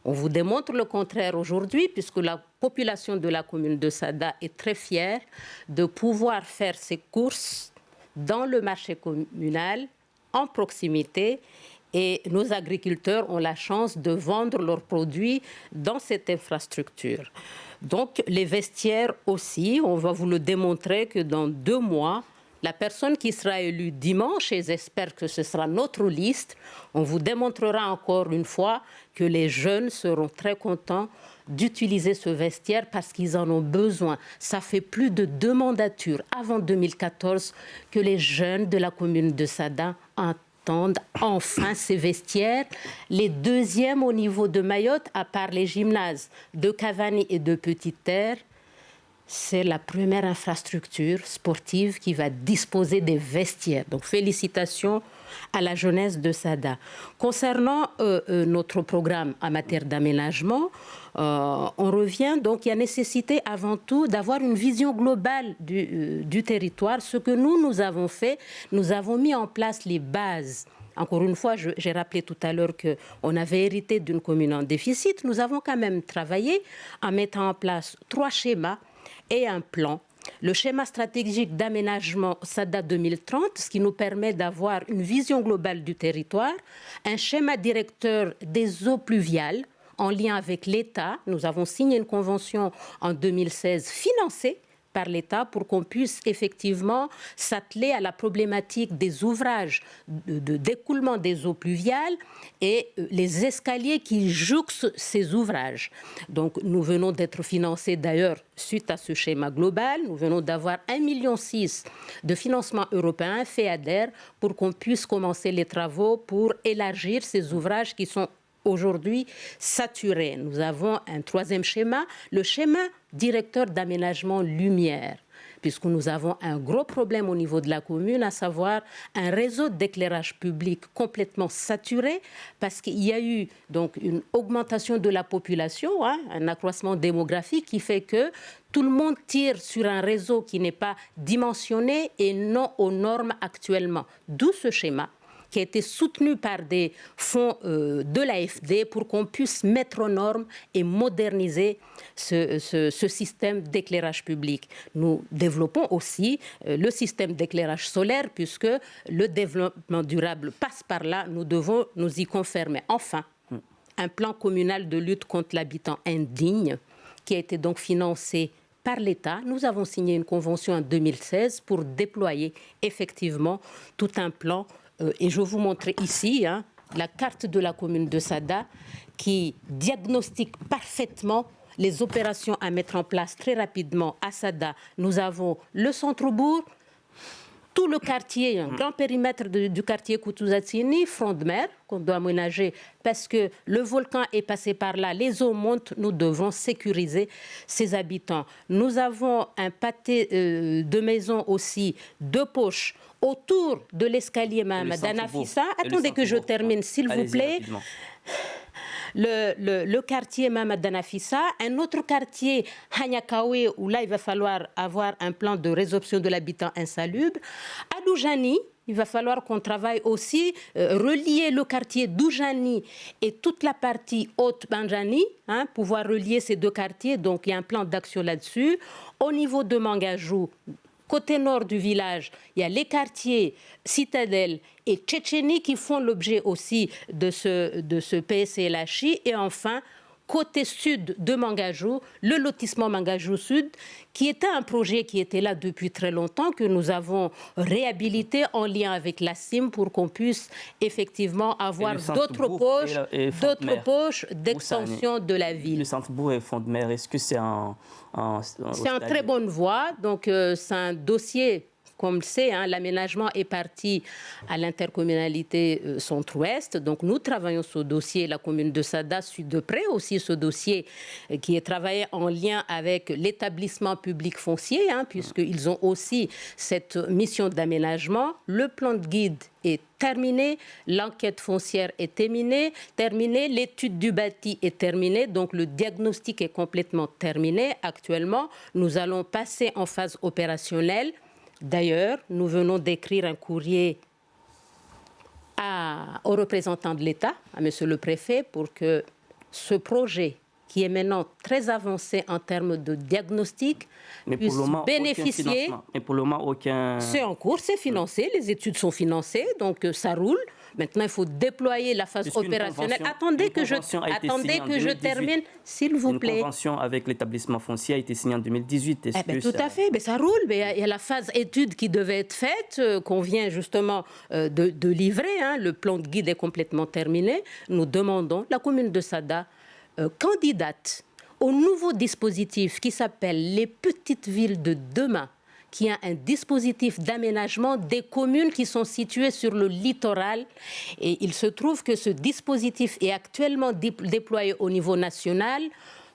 On vous démontre le contraire aujourd'hui, puisque la population de la commune de Sada est très fière de pouvoir faire ses courses dans le marché communal, en proximité, et nos agriculteurs ont la chance de vendre leurs produits dans cette infrastructure. Donc, les vestiaires aussi, on va vous le démontrer que dans 2 mois, la personne qui sera élue dimanche, et j'espère que ce sera notre liste, on vous démontrera encore une fois que les jeunes seront très contents d'utiliser ce vestiaire parce qu'ils en ont besoin. Ça fait plus de 2 mandatures avant 2014 que les jeunes de la commune de Sada entendent enfin ces vestiaires. Les 2e au niveau de Mayotte, à part les gymnases de Cavani et de Petite Terre, c'est la première infrastructure sportive qui va disposer des vestiaires. Donc félicitations à la jeunesse de Sada. Concernant notre programme en matière d'aménagement, on revient, donc il y a nécessité avant tout d'avoir une vision globale du territoire. Ce que nous avons fait, nous avons mis en place les bases. Encore une fois, j'ai rappelé tout à l'heure qu'on avait hérité d'une commune en déficit. Nous avons quand même travaillé en mettant en place 3 schémas et un plan. Le schéma stratégique d'aménagement SADA 2030, ce qui nous permet d'avoir une vision globale du territoire, un schéma directeur des eaux pluviales en lien avec l'État. Nous avons signé une convention en 2016 financée par l'État pour qu'on puisse effectivement s'atteler à la problématique des ouvrages d'écoulement des eaux pluviales et les escaliers qui jouxtent ces ouvrages. Donc nous venons d'être financés d'ailleurs suite à ce schéma global. Nous venons d'avoir 1,6 million de financement européen, FEADER, pour qu'on puisse commencer les travaux pour élargir ces ouvrages qui sont aujourd'hui saturés. Nous avons un 3e schéma, le schéma directeur d'aménagement lumière, puisque nous avons un gros problème au niveau de la commune, à savoir un réseau d'éclairage public complètement saturé, parce qu'il y a eu donc une augmentation de la population, un accroissement démographique qui fait que tout le monde tire sur un réseau qui n'est pas dimensionné et non aux normes actuellement. D'où ce schéma qui a été soutenu par des fonds de l'AFD pour qu'on puisse mettre aux normes et moderniser ce système d'éclairage public. Nous développons aussi le système d'éclairage solaire puisque le développement durable passe par là. Nous devons nous y conformer. Enfin, un plan communal de lutte contre l'habitat indigne qui a été donc financé par l'État. Nous avons signé une convention en 2016 pour déployer effectivement tout un plan. Et je vous montre ici la carte de la commune de Sada qui diagnostique parfaitement les opérations à mettre en place très rapidement à Sada. Nous avons le centre-bourg, tout le quartier, un grand périmètre du quartier Koutouzatini, front de mer, qu'on doit aménager parce que le volcan est passé par là, les eaux montent, nous devons sécuriser ses habitants. Nous avons un pâté de maisons aussi, 2 poches, autour de l'escalier Madame Nafissa. Attendez que je termine, s'il vous plaît. Rapidement. le quartier Mamadanafissa, un autre quartier Hanyakawe, où là, il va falloir avoir un plan de résorption de l'habitat insalubre. À Doujani, il va falloir qu'on travaille aussi, relier le quartier d'Oujani et toute la partie Haute-Banjani, pouvoir relier ces deux quartiers. Donc, il y a un plan d'action là-dessus. Au niveau de Mangajou, côté nord du village, il y a les quartiers Citadelle et Tchétchénie qui font l'objet aussi de ce PSLHI. Et enfin, côté sud de Mangajou, le lotissement Mangajou Sud, qui était un projet qui était là depuis très longtemps, que nous avons réhabilité en lien avec la CIM pour qu'on puisse effectivement avoir d'autres poches d'extension de la ville. Le centre-bourg et Fond-de-Mer, est-ce que c'est c'est en très bonne voie. Donc, c'est un dossier. Comme le sait, l'aménagement est parti à l'intercommunalité centre-ouest. Donc, nous travaillons ce dossier. La commune de Sada suit de près aussi ce dossier qui est travaillé en lien avec l'établissement public foncier, puisqu'ils ont aussi cette mission d'aménagement. Le plan de guide est terminé, l'enquête foncière est terminée, l'étude du bâti est terminée, donc le diagnostic est complètement terminé. Actuellement, nous allons passer en phase opérationnelle. D'ailleurs, nous venons d'écrire un courrier au représentant de l'État, à Monsieur le Préfet, pour que ce projet, qui est maintenant très avancé en termes de diagnostic, puisse bénéficier. Mais pour le moment, aucun... C'est en cours, c'est financé, les études sont financées, donc ça roule. Maintenant, il faut déployer la phase opérationnelle. Attendez que je termine, s'il vous plaît. Une convention avec l'établissement foncier a été signée en 2018. Tout à fait, mais ça roule. Il y a la phase étude qui devait être faite, qu'on vient justement de livrer. Le plan de guide est complètement terminé. Nous demandons, la commune de Sada candidate au nouveau dispositif qui s'appelle les petites villes de demain, qui a un dispositif d'aménagement des communes qui sont situées sur le littoral. Et il se trouve que ce dispositif est actuellement déployé au niveau national.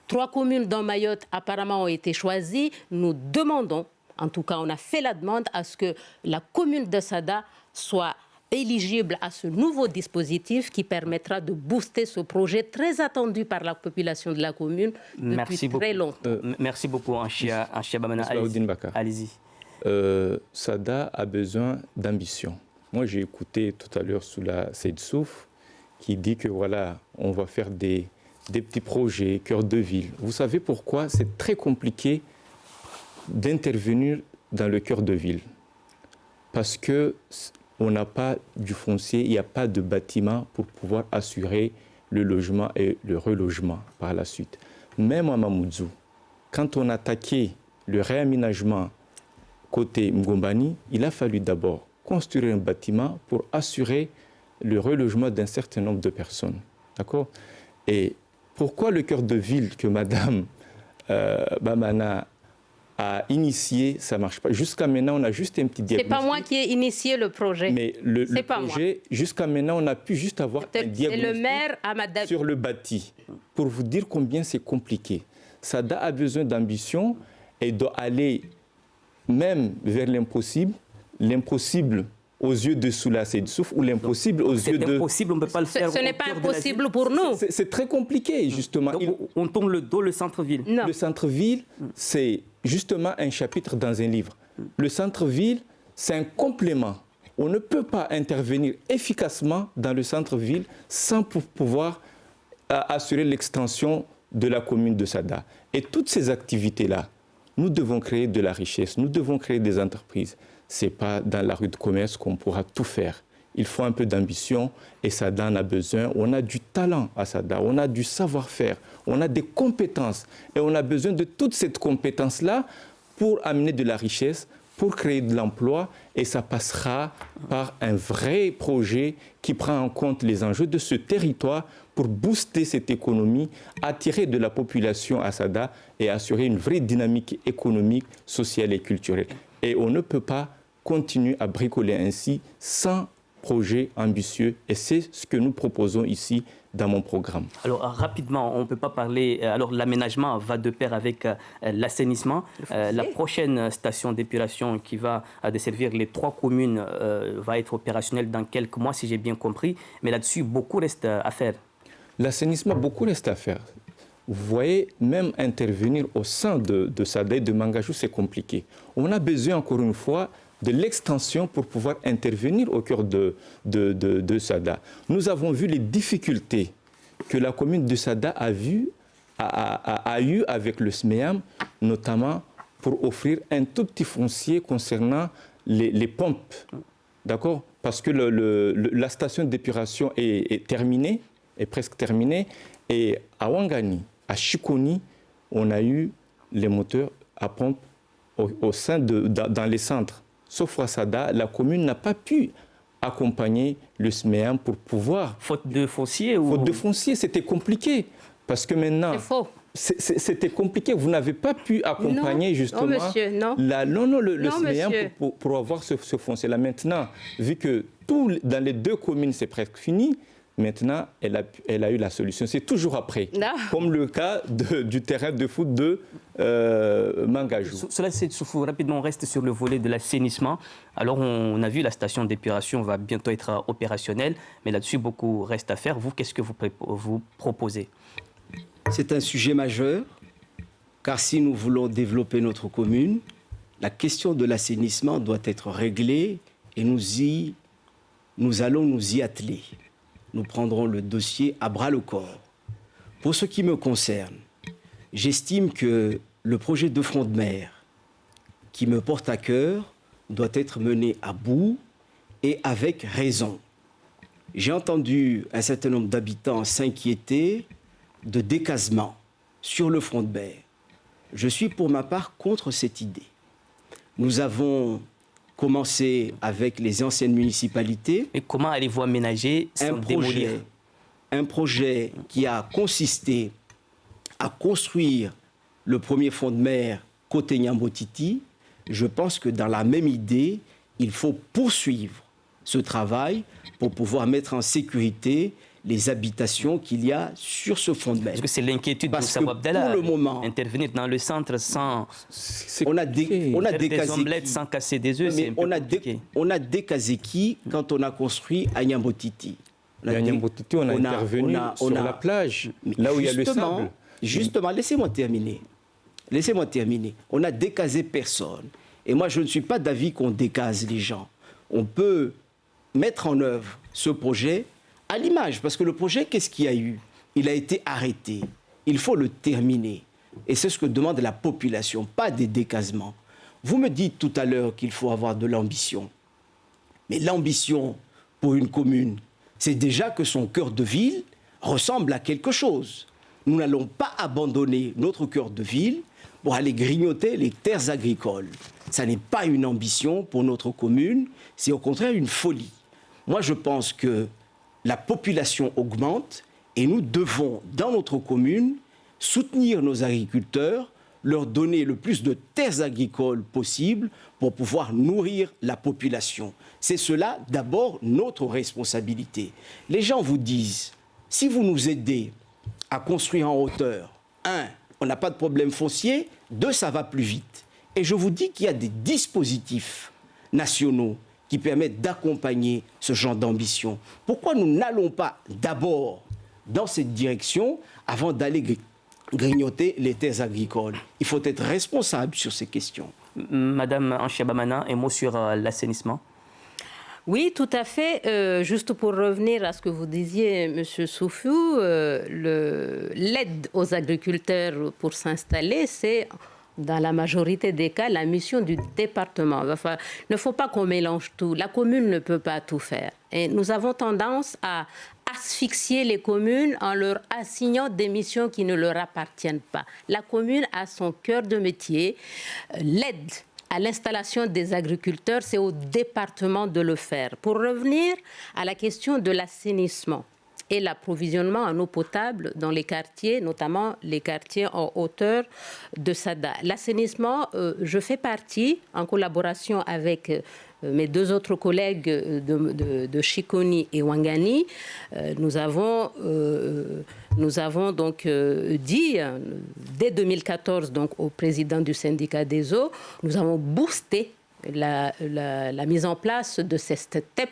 3 communes dans Mayotte apparemment ont été choisies. Nous demandons, en tout cas on a fait la demande, à ce que la commune de Sada soit éligible à ce nouveau dispositif qui permettra de booster ce projet très attendu par la population de la commune depuis très longtemps. Merci beaucoup, Anchia Bamana. Allez-y. Sada a besoin d'ambition. Moi, j'ai écouté tout à l'heure Soula Seyd Souf qui dit que voilà, on va faire des petits projets, cœur de ville. Vous savez pourquoi c'est très compliqué d'intervenir dans le cœur de ville? Parce que on n'a pas du foncier, il n'y a pas de bâtiment pour pouvoir assurer le logement et le relogement par la suite. Même à Mamoudzou, quand on a attaqué le réaménagement côté Mgombani, il a fallu d'abord construire un bâtiment pour assurer le relogement d'un certain nombre de personnes. D'accord? Et pourquoi le cœur de ville que Madame Bamana a initié, ça ne marche pas. Jusqu'à maintenant, on a juste un petit diagnostic. Ce n'est pas moi qui ai initié le projet. Mais le projet, jusqu'à maintenant, on a pu juste avoir un diagnostic le maire sur le bâti. Pour vous dire combien c'est compliqué. Sada a besoin d'ambition et doit aller même vers l'impossible. L'impossible aux yeux de Soula Seyd Souf ou l'impossible aux yeux de... C'est impossible, on ne peut pas le faire. Ce n'est pas impossible pour nous. C'est très compliqué, justement. Donc, on tourne le dos, le centre-ville. Non. Le centre-ville, c'est justement un chapitre dans un livre. Le centre-ville, c'est un complément. On ne peut pas intervenir efficacement dans le centre-ville sans pouvoir assurer l'extension de la commune de Sada. Et toutes ces activités-là, nous devons créer de la richesse, nous devons créer des entreprises. Ce n'est pas dans la rue de commerce qu'on pourra tout faire. Il faut un peu d'ambition et Sada en a besoin. On a du talent à Sada, on a du savoir-faire, on a des compétences. Et on a besoin de toute cette compétence-là pour amener de la richesse, pour créer de l'emploi. Et ça passera par un vrai projet qui prend en compte les enjeux de ce territoire pour booster cette économie, attirer de la population à Sada et assurer une vraie dynamique économique, sociale et culturelle. Et on ne peut pas continuer à bricoler ainsi sans projet ambitieux. Et c'est ce que nous proposons ici dans mon programme. Alors, rapidement, on ne peut pas parler... Alors, l'aménagement va de pair avec l'assainissement. La prochaine station d'épuration qui va desservir les 3 communes va être opérationnelle dans quelques mois, si j'ai bien compris. Mais là-dessus, beaucoup reste à faire. l'assainissement, beaucoup reste à faire. Vous voyez, même intervenir au sein de Sada et de Mangajou, c'est compliqué. On a besoin, encore une fois, de l'extension pour pouvoir intervenir au cœur de Sada. Nous avons vu les difficultés que la commune de Sada a eu avec le SMEAM, notamment pour offrir un tout petit foncier concernant les pompes. D'accord? Parce que la station d'épuration est terminée, est presque terminée. Et à Ouangani, à Chikoni, on a eu les moteurs à pompe dans les centres. Sauf à Sada, la commune n'a pas pu accompagner le SMEAM pour pouvoir... Faute de foncier Faute de foncier, c'était compliqué. Parce que maintenant... C'est faux. C'était compliqué. Vous n'avez pas pu accompagner justement... Non, monsieur, non. Le SMEAM pour avoir ce foncier-là. Maintenant, vu que dans les deux communes, c'est presque fini, maintenant, elle a eu la solution. C'est toujours après. Non. Comme le cas du terrain de foot de Mangajou. Cela, c'est Soufou. Rapidement, on reste sur le volet de l'assainissement. Alors, on a vu la station d'épuration va bientôt être opérationnelle, mais là-dessus, beaucoup reste à faire. Vous, qu'est-ce que vous proposez? C'est un sujet majeur, car si nous voulons développer notre commune, la question de l'assainissement doit être réglée et nous allons nous y atteler. Nous prendrons le dossier à bras-le-corps. Pour ce qui me concerne, j'estime que le projet de front de mer qui me porte à cœur doit être mené à bout et avec raison. J'ai entendu un certain nombre d'habitants s'inquiéter de décasement sur le front de mer. Je suis pour ma part contre cette idée. Nous avons commencé avec les anciennes municipalités. Et comment allez-vous aménager sans démolir? Un projet qui a consisté à construire le premier front de mer côté Nyambotiti. Je pense que dans la même idée, il faut poursuivre ce travail pour pouvoir mettre en sécurité les habitations qu'il y a sur ce front de mer. Parce que c'est l'inquiétude de Moussa Abdallah. Pour le moment, intervenir dans le centre sans... On a décasé des omelettes sans casser des œufs, c'est un peu compliqué. On a décasé qui quand on a construit à Nyambotiti? À Nyambotiti, on a intervenu sur la plage, là où il y a le sable. Justement, laissez-moi terminer. Laissez-moi terminer. On n'a décasé personne. Et moi, je ne suis pas d'avis qu'on décase les gens. On peut mettre en œuvre ce projet à l'image, parce que le projet, qu'est-ce qu'il y a eu? Il a été arrêté. Il faut le terminer. Et c'est ce que demande la population, pas des décasements. Vous me dites tout à l'heure qu'il faut avoir de l'ambition. Mais l'ambition pour une commune, c'est déjà que son cœur de ville ressemble à quelque chose. Nous n'allons pas abandonner notre cœur de ville pour aller grignoter les terres agricoles. Ça n'est pas une ambition pour notre commune, c'est au contraire une folie. Moi, je pense que la population augmente et nous devons, dans notre commune, soutenir nos agriculteurs, leur donner le plus de terres agricoles possible pour pouvoir nourrir la population. C'est cela, d'abord, notre responsabilité. Les gens vous disent, si vous nous aidez à construire en hauteur, 1, on n'a pas de problème foncier, 2, ça va plus vite. Et je vous dis qu'il y a des dispositifs nationaux qui permettent d'accompagner ce genre d'ambition. Pourquoi nous n'allons pas d'abord dans cette direction avant d'aller grignoter les terres agricoles? Il faut être responsable sur ces questions. Madame Anchiabamana, un mot sur l'assainissement? Oui, tout à fait. Juste pour revenir à ce que vous disiez, Monsieur Soufou, l'aide aux agriculteurs pour s'installer, c'est... dans la majorité des cas, la mission du département. Il ne faut pas qu'on mélange tout. La commune ne peut pas tout faire. Et nous avons tendance à asphyxier les communes en leur assignant des missions qui ne leur appartiennent pas. La commune a son cœur de métier. L'aide à l'installation des agriculteurs, c'est au département de le faire. Pour revenir à la question de l'assainissement et l'approvisionnement en eau potable dans les quartiers, notamment les quartiers en hauteur de Sada. L'assainissement, je fais partie, en collaboration avec mes deux autres collègues de Chikoni et Ouangani, nous avons donc dit, dès 2014, donc, au président du syndicat des eaux, nous avons boosté la mise en place de cette TEP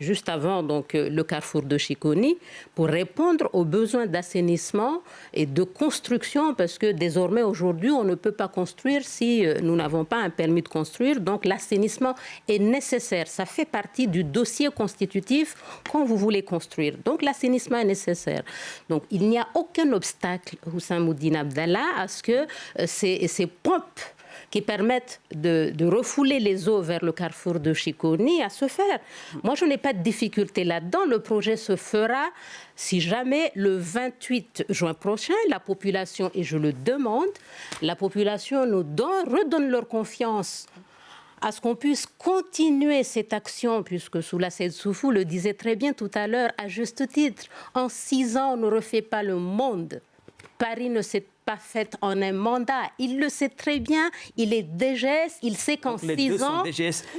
juste avant donc, le carrefour de Chiconi pour répondre aux besoins d'assainissement et de construction parce que désormais aujourd'hui on ne peut pas construire si nous n'avons pas un permis de construire, donc l'assainissement est nécessaire, ça fait partie du dossier constitutif quand vous voulez construire, donc l'assainissement est nécessaire. Donc il n'y a aucun obstacle, Hussamoudine Abdallah, à ce que ces pompes qui permettent de refouler les eaux vers le carrefour de Chiconi à se faire. Moi, je n'ai pas de difficulté là-dedans. Le projet se fera si jamais le 28 juin prochain, la population, et je le demande, la population nous redonne leur confiance à ce qu'on puisse continuer cette action, puisque Soula Seyed Soufou le disait très bien tout à l'heure, à juste titre, en 6 ans, on ne refait pas le monde. Paris ne s'est pas fait en un mandat. Il le sait très bien, il est DGS, il sait qu'en 6 ans,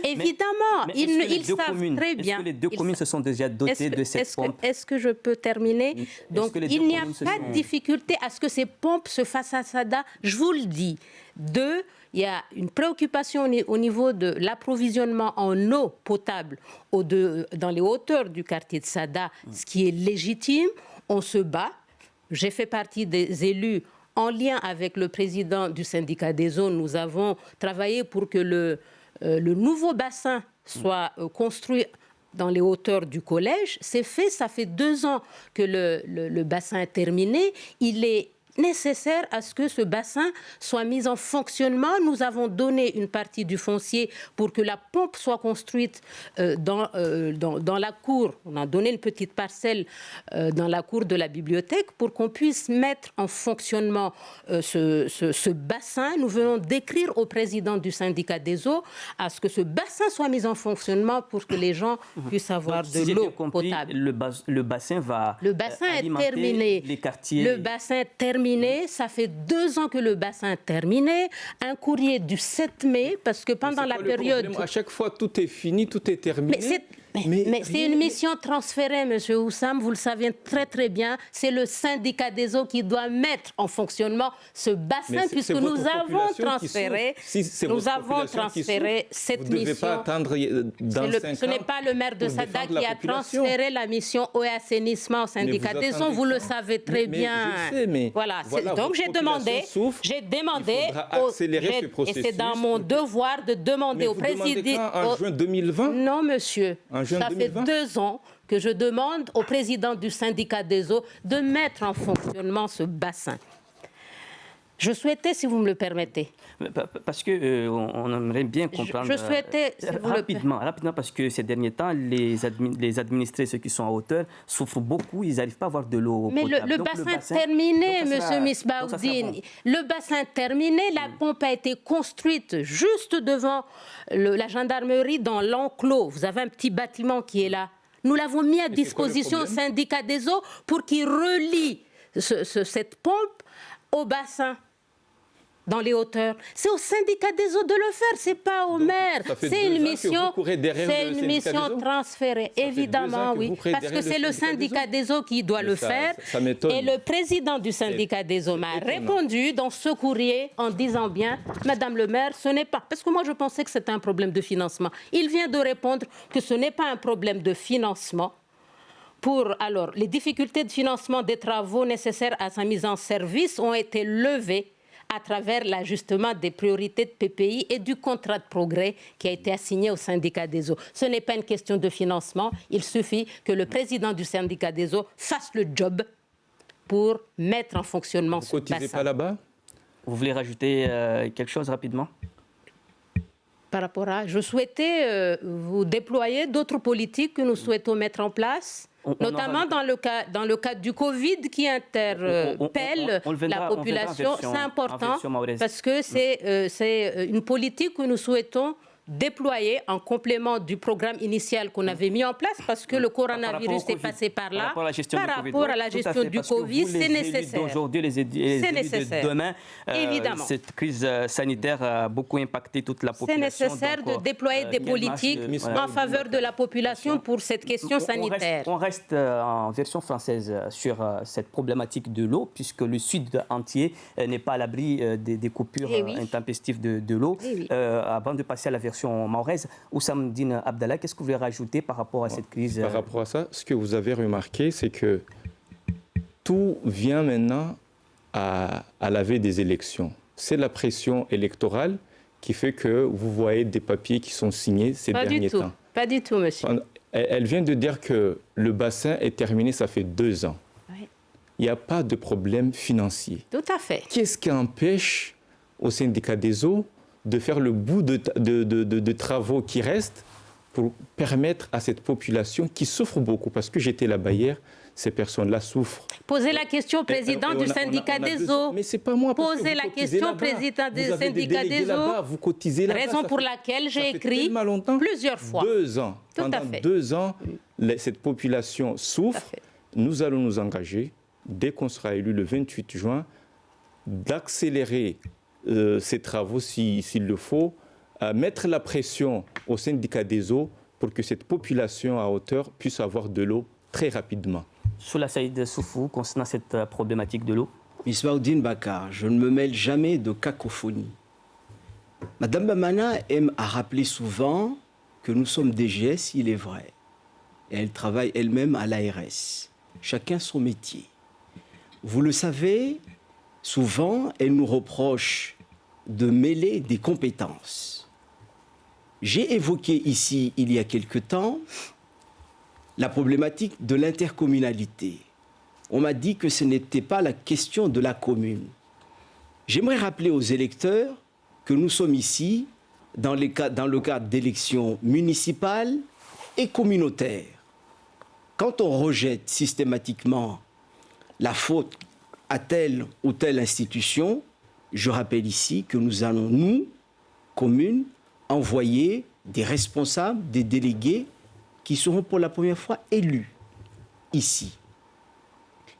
évidemment, ils savent très bien. Est-ce que les deux communes se sont déjà dotées de cette pompe? Est-ce que je peux terminer? Donc, il n'y a pas de difficulté à ce que ces pompes se fassent à Sada, je vous le dis. 2, il y a une préoccupation au niveau de l'approvisionnement en eau potable dans les hauteurs du quartier de Sada, ce qui est légitime. On se bat. J'ai fait partie des élus en lien avec le président du syndicat des eaux. Nous avons travaillé pour que le nouveau bassin soit construit dans les hauteurs du collège. C'est fait, ça fait 2 ans que le bassin est terminé. Il est nécessaire à ce que ce bassin soit mis en fonctionnement. Nous avons donné une partie du foncier pour que la pompe soit construite dans la cour. On a donné une petite parcelle dans la cour de la bibliothèque pour qu'on puisse mettre en fonctionnement ce bassin. Nous venons d'écrire au président du syndicat des eaux à ce que ce bassin soit mis en fonctionnement pour que les gens puissent avoir de l'eau potable. Le bassin va est terminé. Les quartiers. Le bassin est terminé. Ça fait 2 ans que le bassin est terminé. Un courrier du 7 mai, parce que pendant la période... À chaque fois, tout est fini, tout est terminé. Mais c'est une mission transférée, M. Houssam, vous le savez très très bien. C'est le syndicat des eaux qui doit mettre en fonctionnement ce bassin, puisque nous avons transféré, cette mission. Vous ne devez pas attendre dans 5 ans. Ce n'est pas le maire de Sada qui a transféré la mission eau et assainissement au syndicat des eaux, vous le savez très bien. Je sais, mais voilà, donc j'ai demandé, et c'est dans mon devoir de demander au président... En juin 2020 ? Non, monsieur. Ça fait 2 ans que je demande au président du syndicat des eaux de mettre en fonctionnement ce bassin. Je souhaitais, si vous me le permettez. Parce qu'on aimerait bien comprendre. Je souhaitais. Rapidement, parce que ces derniers temps, les administrés, ceux qui sont à hauteur, souffrent beaucoup, ils n'arrivent pas à avoir de l'eau potable. Mais le bassin est terminé, M. Misbahoudine. Le bassin est terminé, la pompe a été construite juste devant la gendarmerie dans l'enclos. Vous avez un petit bâtiment qui est là. Nous l'avons mis à disposition au syndicat des eaux pour qu'il relie cette pompe au bassin, dans les hauteurs. C'est au syndicat des eaux de le faire, c'est pas au maire. C'est une mission transférée, évidemment, oui. Parce que c'est le syndicat des eaux qui doit le faire. Et le président du syndicat des eaux m'a répondu dans ce courrier en disant bien, Madame le maire, ce n'est pas... Parce que moi, je pensais que c'était un problème de financement. Il vient de répondre que ce n'est pas un problème de financement. Alors, les difficultés de financement des travaux nécessaires à sa mise en service ont été levées à travers l'ajustement des priorités de PPI et du contrat de progrès qui a été assigné au syndicat des eaux. Ce n'est pas une question de financement, il suffit que le président du syndicat des eaux fasse le job pour mettre en fonctionnement ce bassin. Vous ne cotisez pas là-bas? Vous voulez rajouter quelque chose rapidement? Par rapport à... Je souhaitais vous déployer d'autres politiques que nous souhaitons mettre en place. Notamment dans le cadre du Covid qui interpelle la population. C'est important parce que c'est une politique que nous souhaitons déployer en complément du programme initial qu'on avait mis en place parce que le coronavirus est passé par là. Par rapport à la gestion du Covid, c'est nécessaire. Aujourd'hui, les élus de demain, évidemment. Cette crise sanitaire a beaucoup impacté toute la population. C'est nécessaire de déployer des politiques en faveur de la population pour cette question sanitaire. On reste en version française sur cette problématique de l'eau puisque le sud entier n'est pas à l'abri des coupures intempestives de l'eau. Avant de passer à la version version mahoraise. Oussam Dine Abdallah, qu'est-ce que vous voulez rajouter par rapport à cette crise? Par rapport à ça, ce que vous avez remarqué, c'est que tout vient maintenant à la veille des élections. C'est la pression électorale qui fait que vous voyez des papiers qui sont signés ces derniers temps. Pas du tout, monsieur. Elle vient de dire que le bassin est terminé, ça fait 2 ans. Oui. Il n'y a pas de problème financier. Tout à fait. Qu'est-ce qui empêche au syndicat des eaux de faire le bout de travaux qui restent pour permettre à cette population qui souffre beaucoup, parce que j'étais là-bas hier, ces personnes-là souffrent. Posez la question au président du syndicat des eaux. Mais c'est pas moi. Posez la question au président du syndicat des eaux. Vous cotisez là-bas. Raison pour laquelle j'ai écrit plusieurs fois. 2 ans. Tout Pendant à fait. 2 ans, cette population souffre. Nous allons nous engager, dès qu'on sera élu le 28 juin, d'accélérer ces travaux s'il le faut, mettre la pression au syndicat des eaux pour que cette population à hauteur puisse avoir de l'eau très rapidement. Soula Saïd Soufou, concernant cette problématique de l'eau. Misbaoudine Bakar, je ne me mêle jamais de cacophonie. Madame Bamana aime à rappeler souvent que nous sommes DGS, il est vrai. Et elle travaille elle-même à l'ARS. Chacun son métier. Vous le savez, souvent, elle nous reproche de mêler des compétences. J'ai évoqué ici, il y a quelque temps, la problématique de l'intercommunalité. On m'a dit que ce n'était pas la question de la commune. J'aimerais rappeler aux électeurs que nous sommes ici dans le cadre d'élections municipales et communautaires. Quand on rejette systématiquement la faute à telle ou telle institution, je rappelle ici que nous allons, nous, communes, envoyer des responsables, des délégués qui seront pour la première fois élus ici.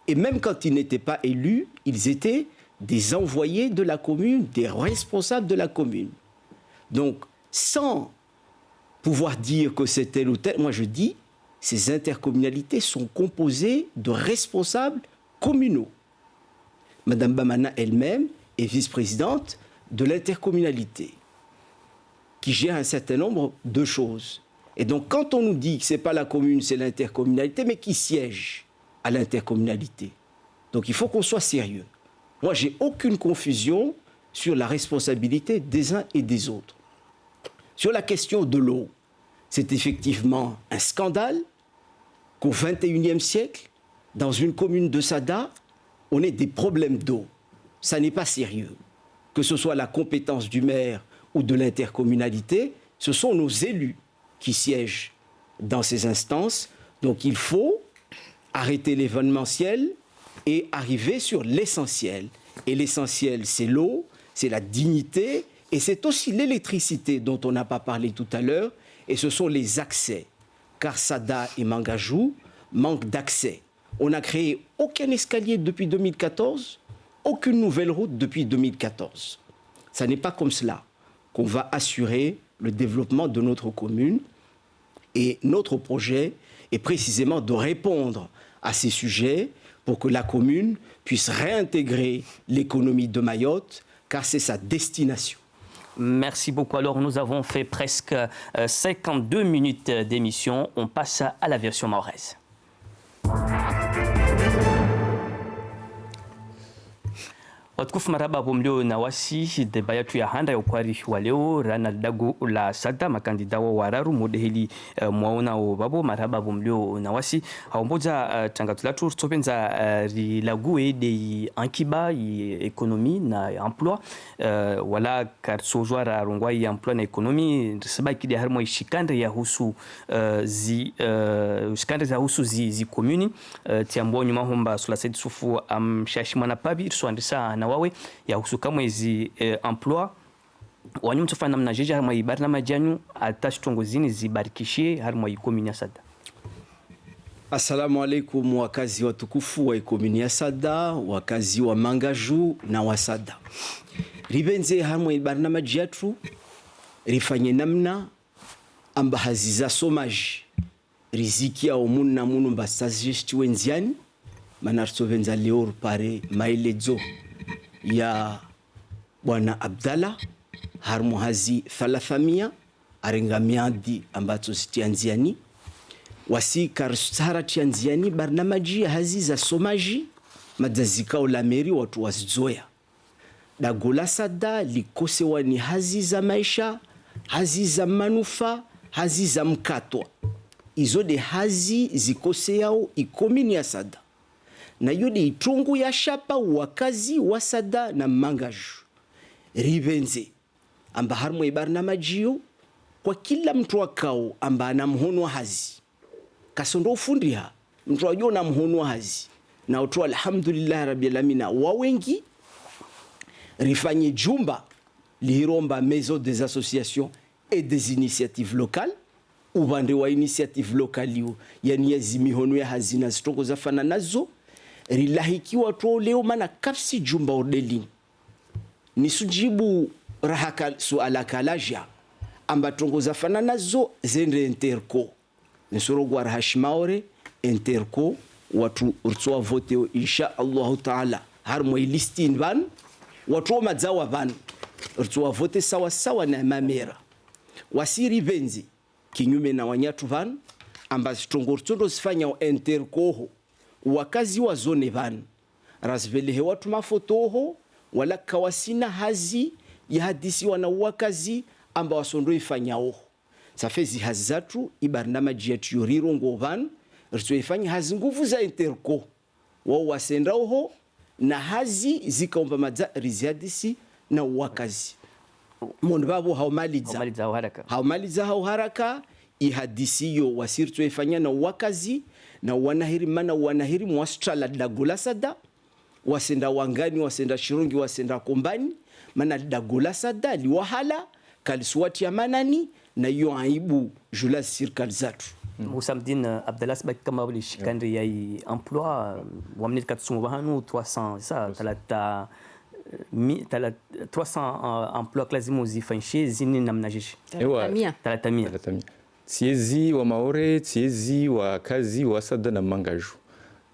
Et même quand ils n'étaient pas élus, ils étaient des envoyés de la commune, des responsables de la commune. Donc, sans pouvoir dire que c'est tel ou tel, moi je dis, ces intercommunalités sont composées de responsables communaux. Madame Bamana elle-même est vice-présidente de l'intercommunalité, qui gère un certain nombre de choses. Et donc, quand on nous dit que ce n'est pas la commune, c'est l'intercommunalité, mais qui siège à l'intercommunalité. Donc, il faut qu'on soit sérieux. Moi, je n'ai aucune confusion sur la responsabilité des uns et des autres. Sur la question de l'eau, c'est effectivement un scandale qu'au XXIe siècle, dans une commune de Sada, on ait des problèmes d'eau. Ça n'est pas sérieux. Que ce soit la compétence du maire ou de l'intercommunalité, ce sont nos élus qui siègent dans ces instances. Donc il faut arrêter l'événementiel et arriver sur l'essentiel. Et l'essentiel, c'est l'eau, c'est la dignité, et c'est aussi l'électricité dont on n'a pas parlé tout à l'heure, et ce sont les accès. Car Sada et Mangajou manquent d'accès. On n'a créé aucun escalier depuis 2014, aucune nouvelle route depuis 2014. Ça n'est pas comme cela qu'on va assurer le développement de notre commune. Et notre projet est précisément de répondre à ces sujets pour que la commune puisse réintégrer l'économie de Mayotte, car c'est sa destination. Merci beaucoup. Alors, nous avons fait presque 52 minutes d'émission. On passe à la version mahoraise. Watukufu marhaba hapo mlio na wasi deba yetu ya handa ya ukwari wa leo rana dago la sada makandida wa wararu mode hili mwaona o babo marhaba hapo mlio na wasi haomboja tangatulatu tsopenza rilague de ankiba ekonomi na emploi wala karsojwa ra rongwa ya emploi na ekonomi saba kidi harmo ishikande ya husu shikande za husu zi komuni tiambo nyuma homba sula said sufu amshashi mwana pabi swandisa na wawe ya husuka mwezi emploi wanyu mtofana namna jeje harmo ibarna majanyu atashitongozini zibarikishie harmo ikomuni ya Sada. Assalamu alaikum wakazi watukufu wa ikomuni ya Sada, wakazi wa Mangajou na wa Sada. Ribenze harmo ibarna majiatu rifanye namna ambahaziza somaji riziki ya omunu na munu mbasazishti wenziani manarsovenza leo pare maelezo ya Bwana Abdallah harmo hazi 300 arengamiadi ambazo zitianziani wasi karsara tianziani barnamaji hazi za somaji madzazikao la meri watu wazizoya dagola sada likosewa ni hazi za maisha, hazi za manufa, hazi za mkatwa. Izo de hazi zikose yao ikomini ya sada na yode itungu ya shapa wakazi wa sada na mangaju rivenze amba harmo ibarnamajiyo kwa kila mtu wakao amba anamhonwa hazi kasondo ufundiha mtu wajua na mhonwa hazi na utu alhamdulillah rabbil alamin wa wengi rifanye jumba lihiromba maison des associations et des initiatives locales ubande wa initiative locale yani yazimihono ya hazina zitoko zafana nazo rilahikiwa tu leo mana kapsi jumba ordelini nisujibu rahaka suala kalaja amba tongo zafana nazo zende interco nisorogwa rahashmaore interco watu urtsoa vote insha Allah taala harmo listin ban watu madzawa ban urtsoa vote sawa sawa na mamera wasiri venzi kinyume na wanyatu van amba zitongo sifanya interco wakazi wa zone van rasvelehe watu mafotoho wala kawasina hazi ya hadisi wana wakazi amba wasondo ifanyao safezi hazi zatu ibarnamaji yetu yoriro ngovan rituifanya hazi nguvu za interco wao wasendaho na hazi zikaomba madza rizadisi na wakazi mon babo haumaliza haraka ihadisi yo wasirtu ifanya na wakazi na wanahiri mana wanahiri mwastra dagola sada wasenda wangani wasenda shirungi wasenda kombani mana dagola sada liwahala kalisuati ya manani na yo aibu jula sirkal zatu Moussamdine Abdallah Sbak kama wali shikandri ya emploi wamnit katsumu bahanu 300 ça talata 300 emplois lazima uzifanyishe zini namnajishi talatamia tiezi wa maore tiezi wa kazi wa sada na mangaju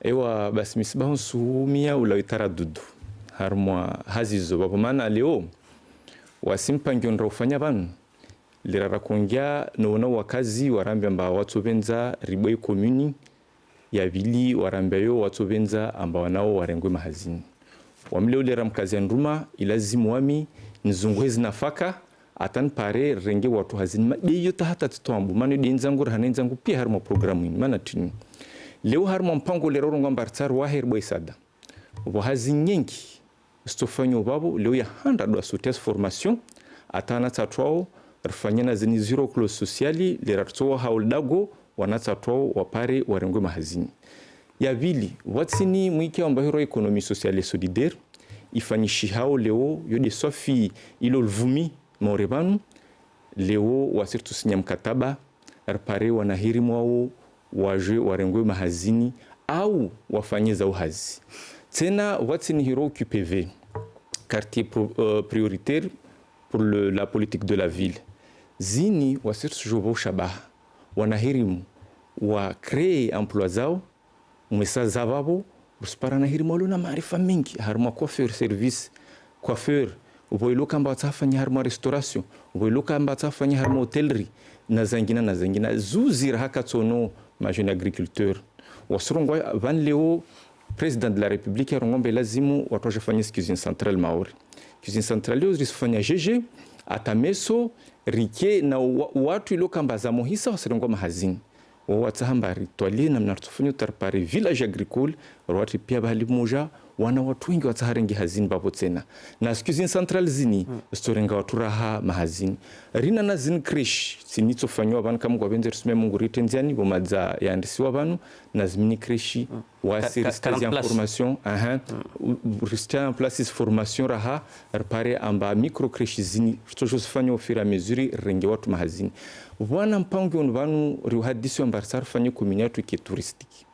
ewa basi misbahu suumia ulawitara dudu harmwa hazizo babo maana leo wasimpangion raufanya banu lirara kongia noona wakazi warambia mba watu benza riboi komuni ya vili warambia yo watu benza amba wanao warengwe mahazini wamile ulera mkazi ya nduma ilazimu wami nzungwezi nafaka atan pare renge watu hazini madeyo tahata tutuambu manu denzangu rahanenzangu pia harma programu ini mana tuni leo harma mpango lera ronga mbartaru waher boi sada ubo hazini nyenki ustofanyo babu leo ya 100 wa sutes formation atana tatuao rifanyana zini zero clause sociali lirartoa hauldago wanatatoa wapare warengwe mahazini ya vili watsini mwike ambahiro ekonomi sociale solidaire ifanyishi hao leo yode sofi ilo lvumi morebanu leo wasirtu sinya mkataba ripare wanahiri mwao waje warengwe mahazini au wafanye za uhazi tena watsini hiro QPV quartier prioritaire pour la politique de la ville zini wasirtu jobo shabaha wanahirimu wa créer emploi zao mwesa zavabo ruspara nahirimu aluna maarifa mingi harma coiffeur service coiffeur uboiluka amba tsafanya harma restauration uboiluka amba tsafanya harma hotellerie na zangina zuzira hakatsono ma jeune agriculteur wasurungwa van leo président de la république yarongombe lazimu watoje fanya cuisine centrale maori cuisine centrale yo risfanya GG atameso rike na watu iloka mbaza mohisa wasirengwa mahazini watahamba rituali na mnartufunyo tarpare village agricole rwati pia bahali moja wana watu wengi wataharengi hazini babo tena na cuisine centrale zini storenga watu raha mahazini rina na zin creche sinitso fanywa bana kama kwa benzer sume mungu ritenziani bomadza yandisiwa banu na zimini creche wasiri stazi information ristia en place formation raha repare amba micro creche zini toujours fanywa fira mesure renge watu mahazini wana mpango vanu riuhadisi ambarsar fanywa community ki touristique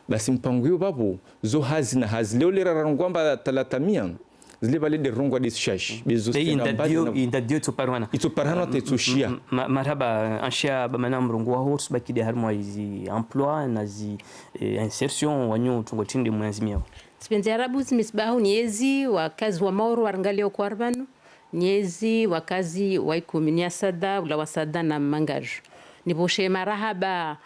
basi mpango yo babo zo hazi na hazi leo lera rangwamba talatamia zile bale de rongwa de shash bezo indadio tuparwana ituparhana tetushia marhaba anshia bamana mrungwa horse baki de harmo izi emploi na zi insertion wanyo tungotinde mwanzimia sipenzi arabu misbahu niezi wakazi wa maoro warangalio kwa arbanu nyezi wakazi wa ikomuni ya Sada ula wasada na Mangaju niboshe marahaba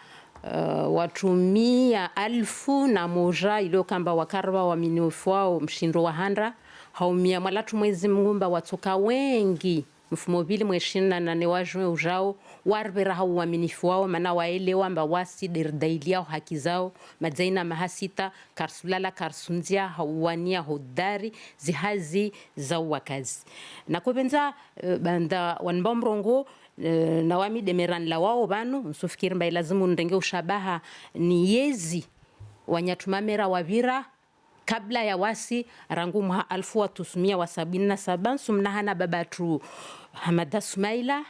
watumia 1,000 ilo kamba wakarwa waminifu wao mshindo wa handra haumia mwalatu mwezi mngumba watoka wengi mfumo bili mweshina na newajwe ujao warbera hau waminifu wao mana waelewa mba wasi derdailia haki zao madzaina mahasita karsulala karsunzia hauwania hodari zihazi za wakazi na kubenza banda wanba mrongo na wami demeran la wao banu msufikiri mba ilazimu ndenge ushabaha ni yezi wanyatumamera wavira kabla ya wasi rangu mwa 1977 sumnahana babatu Hamada Sumaila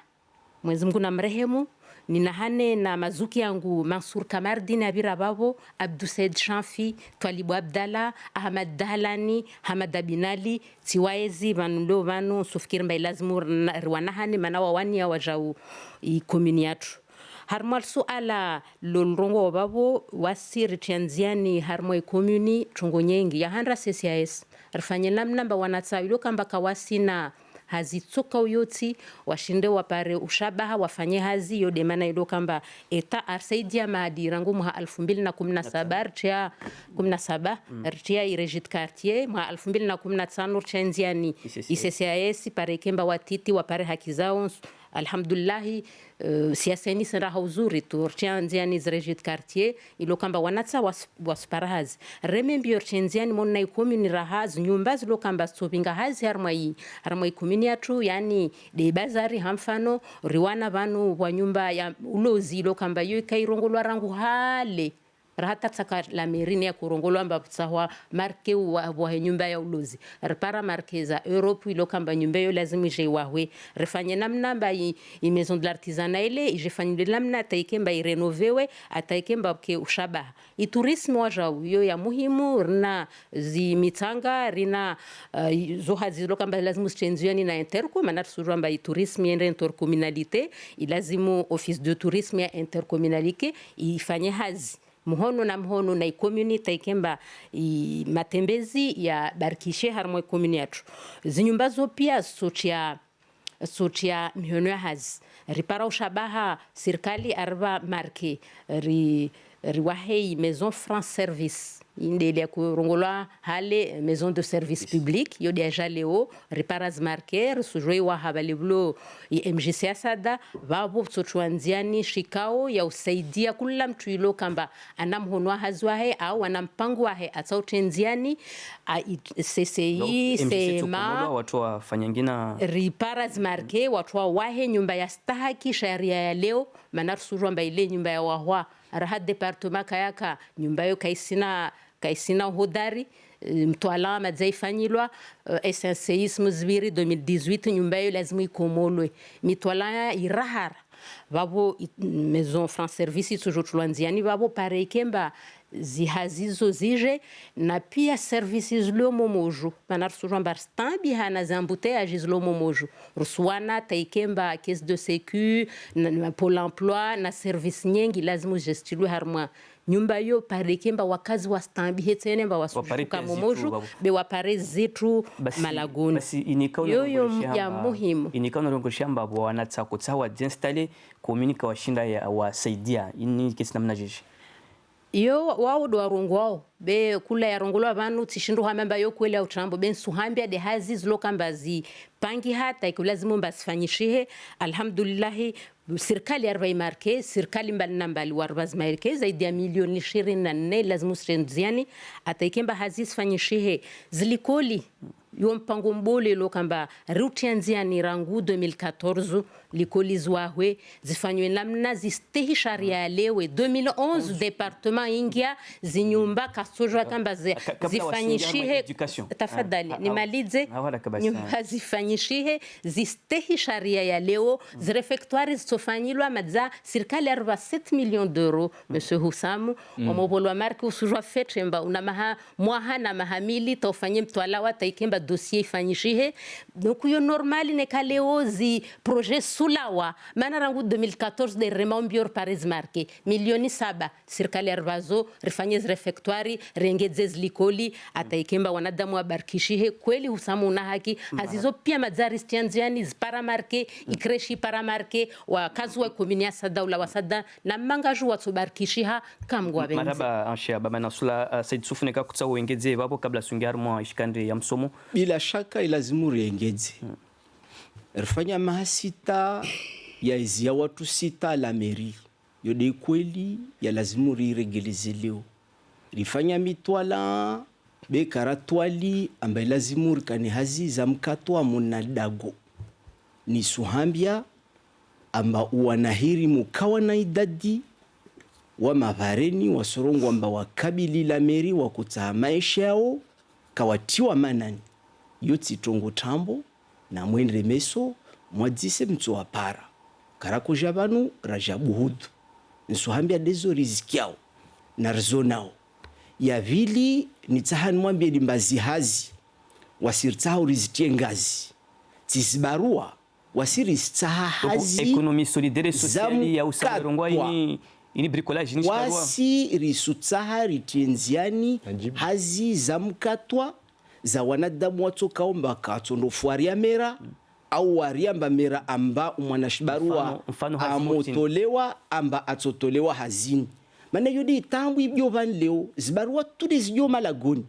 Mwenyezi Mungu na mrehemu ninahane na mazuki yangu Mansur Kamardin Abira Babo Abdou Said Shanfi Twalibu Abdallah Ahmad Dahlani Hamada Binali Tiwaezi Manundo Manu Sufikiri mba ilazimu rwanahane manawa wania wajau ikomuni yatu harmal suala lolrongo wababo wasiri tianziani harmo ikomuni chungo nyengi ya handra CCIS rifanye namnamba wanatawilo kamba kawasina hazitsoka uyoti washinde wapare ushabaha wafanye hazi yode mana ilo kamba eta arsaidia maadirangu mwa 2017 rtia 17 rtia irejit quartier mwa 2015 rtia nziani ICCIS pare kemba watiti wapare haki zao alhamdulillahi siaseni sera uzuri tu rtia nziani zrejit quartier ilo kamba wanatsa wasparahazi remembi rtia monna ikomuni rahazi nyumba zilo kamba stopinga hazi harmai komuni yatu yani de bazari hamfano riwana vanu wa nyumba ya ulozi ilo kamba yo kairongolwa rangu hale rahata tsaka la merini ya kurongolwa mba tsahwa marke wa nyumba ya ulozi repara marke za Europe ilo kamba nyumba yo lazima je wahwe refanye namna mba i maison de l'artisanat ile je fanye namna taikemba i renovewe ataikemba ke ushaba i tourisme waja yo ya muhimu na zimitanga rina zohazi ilo kamba lazima chenziani na interco maana sura mba i tourisme yende intercommunalité ilazimu office de tourisme ya intercommunalité ifanye hazi muhono na community ikemba matembezi ya barikishe harmo komuni yatu zinyumbazo pia sotia mihono ya hazi ripara ushabaha serikali arba marke riwahei maison France Service indele ya kurongolwa hale maison de service public yo deja leo reparas marker sujoi wa habaliblo MJC Sada babo tsochwanziani shikao ya usaidia kula mtu ilo kamba anamhonwa hazwahe au anampango wahe atautenziani CCI sema watu wafanya ngina reparas marker watu wahe nyumba ya stahaki sharia ya leo maana sujwa ile nyumba ya wahwa rahat departement kayaka nyumba yo kaisina hodari mtwala madzaifanyilwa SNCIS muzbiri 2018 nyumba yo lazima ikomolwe mitwala irahara babo maison France Service tujotulwanziani babo pare kemba zihazizo zije na pia services lo momojo manar sujamba stambi hana zambouteillage lo momojo ruswana taikemba caisse de sécu na pôle emploi na service nyengi lazima gestilwe harma nyumba yo pare kemba wakazi wa stambi hetene ba wasuka momojo be wapare zetu malagoni basi inikao ya muhimu inikao rongo shamba bo wanataka kutsawa d'installer communique washinda ya wasaidia ini kesi namna jeje yo wao do warongo wao be kula ya rongo lwa banu tishindu hamamba yo kweli au trambo ben suhambia de hazi zlokambazi pangi hata ikulazimu mbasifanyishihe alhamdulillah serikali arbai marke serikali mbali nambali warbaz marke zaidi ya milioni 24 lazimu srenziani ataikemba hazi sifanyishihe zilikoli yo mpango mbole lo kamba rutianziani rangu 2014 likolizwahwe zifanywe namna zistehi sharia lewe 2011 departement ingia zinyumba kasojwa kamba zifanyishihe tafadhali nimalize nyumba zifanyishihe zistehi sharia ya leo zirefektoire zitofanyilwa madza serikali 47 millions d'euros monsieur Husamu omobolwa marke usujwa fetremba una maha mwaha na mahamili tofanye mtwala wa taikemba dossier ifanyishihe donc yo normali nekaleozi projet sulawa maana rangu 2014 de remambior paris marke milioni 7 serikali ya Rvazo rifanye refectoire rengeze likoli ataikemba wanadamu abarikishihe kweli usamu una haki hazizo pia madzari stianziani paramarke ikreshi paramarke wa kazi wa komunia sada ula wasada na mangaju watubarikishiha kamgwa benzi maraba anshia baba nasula Said Sufuneka kutsa uengeze babo kabla sungar mwa ishikande ya msomo bila shaka ilazimu riengeze rifanya mahasita ya izia watu sita la meri yode kweli ya lazimu riregeleze leo rifanya mitwala be karatwali ambaye lazimu rikani hazi za mkatwa munadago ni suhambia amba uwanahiri mukawa na idadi wa mavareni wa sorongo amba wakabili la meri wa kutaha maisha yao kawatiwa manani yoti tongo tambo na mwendre meso mwadise mtu wa para karako jabanu rajabuhudu nsuhambia dezo riziki yao na rzo nao ya vili nitahani mwambie limbazi hazi wasiritaha urizitie ngazi tisibarua wasiritaha hazi ekonomi solidaire sociali ya usamerongwa ini bricolage ni shikarua wasi risutaha ritienziani hazi za mkatwa za wanadamu watokaomba katondo fuaria mera au wariamba mera amba mwanashibarua amotolewa amba atotolewa hazini mana yodi itambu ibyo van leo zibarua tude zijo malagoni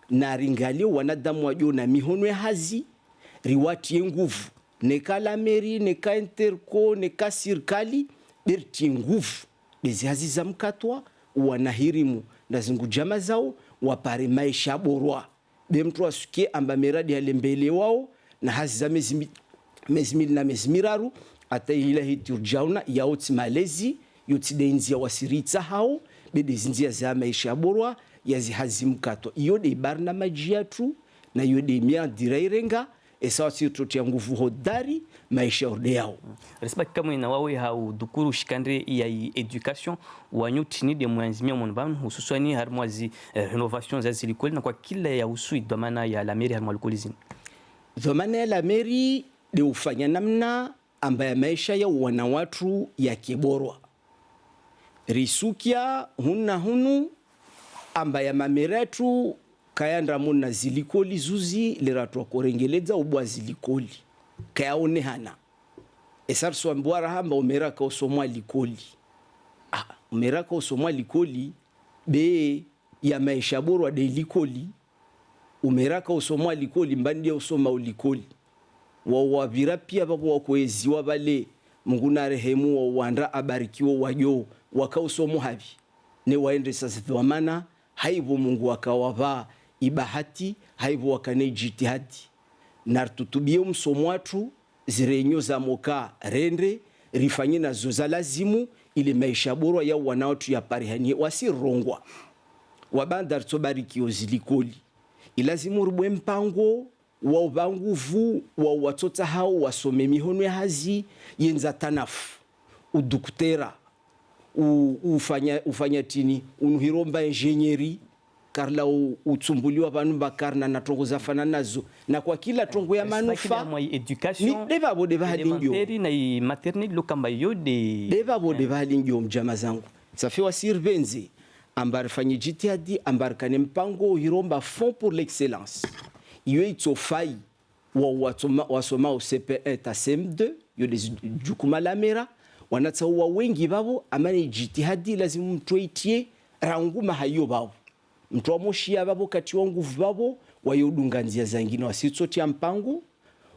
na ringalio wanadamu wajo na mihonwe hazi riwati nguvu neka meri neka interco neka sirkali berti nguvu bezi hazi za mkatwa wanahirimu na zingu jama zao wapare maisha borwa be mtu asuke amba meradi halembele wao na hazi za mezimili na mezimiraru ata ila hiturjauna yaoti malezi yoti deinzia wasiritsa hao bede zinzia za maisha borwa yazi hazi mkatwa iyo de barna majiatu na iyo de mia dirairenga esawa sirtotia nguvu hodari maisha orde yao respect kama ina wawe hau dukuru shikandre ya education wanyutini de mwanzimia monban hususani harmwazi renovation za zilikoli na kwa kila ya usui dhamana ya la meri harmwalukolizini dhamana ya la meri de ufanya namna ambaye maisha ya wana watu ya kiborwa risukia hunu ambaye mameretu kayandra muna zilikoli zuzi liratwa korengeleza ubwa zilikoli kayaone hana esarso ambwara hamba umeraka usomwa likoli umeraka usomwa likoli be ya maisha borwa de likoli umeraka usomwa likoli mbandi usoma ulikoli wawavira pia babo wakoeziwa bale munguna rehemu wanda abarikiwa wajo wakausomo havi ne waende sasa dhamana haivo Mungu wakawava ibahati haivo wakane jitihadi nartutubie msomo watu zirenyo za moka rendre rifanye na zoza lazimu ile maisha bora ya wanawatu ya parihanie wasirongwa wabanda rtobarikio zilikoli ilazimu rubwe mpango wa ubanguvu wa watota hao wasome mihono ya hazi yenza tanafu udukutera ufanya tini unuhiromba engineeri karla utsumbuliwa vanhu bakarna na tongo zafana nazo na kwa kila tongo ya manufa education deva bode bahalingyo na maternelle lokamba yode deva bode bahalingyo mjama zangu safi wasirvenze ambar fanyi jitihadi ambar kane mpango hiromba fond pour l'excellence iyo itofai wasoma au CP1 ta CM2 yode jukuma la mera wanatsawa wengi babo amane jitihadi lazimu mtoitie ranguma hayo babo mtu amoshia babo kati wangu babo wayodunganzia zangine wasitsotia mpango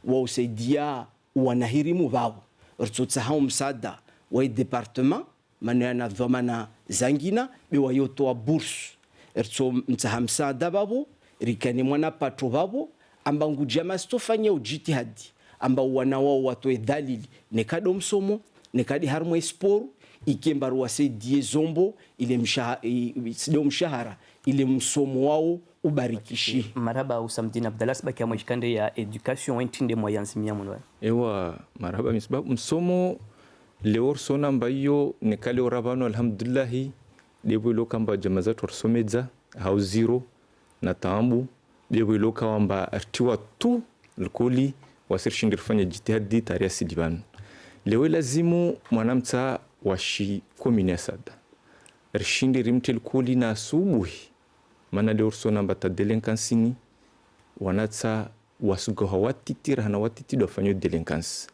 wa usaidia wanahirimu babo rtsotsa hao msada wa departement manana dhamana zangina be wayotoa bourse rtso mtsahamsada babo rikani mwana pato babo amba ngujama stofanya ujitihadi amba wana wao watoe dalili nekado msomo nekadi harmo sport ikembaru wasaidie zombo ile mshahara ile msomo wao ubarikishi maraba usamdina Abdallah sabaki amwishikande ya education wentinde moyanzi miamunwa ewa maraba misbab msomo leor sona mbayo nekale orabano alhamdulillah debolo kamba jamazat orsomedza hau zero na tambu bewilo kawamba artiwa tu lkoli wasirshindira fanya jitihadi taria sidibanu lewe lazimu mwanamta washi komini asada rishindi rimte lkoli na asubuhi mana leo sona mbata delinquency wanatsa wasugoha watitira hana watitido fanyo delinquency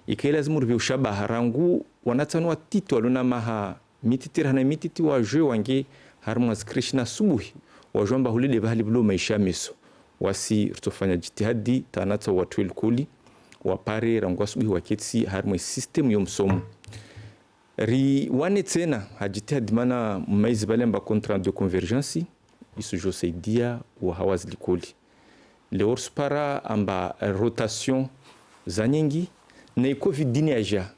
ike lazimu rve ushaba harangu wanatsa no watiti waluna maha mititira hana mititi wa jeu wange harma skrishna subuhi wajomba hulide bahali blo maisha meso wasi rtofanya jitihadi tanatsa watu lkoli wapare rangu asubuhi waketsi harma system yomsomo ri wane tena hajitihadi mana maizi balemba contrat de convergence isujo saidia wa hawazi likoli leo spara amba rotation za nyingi na covid aja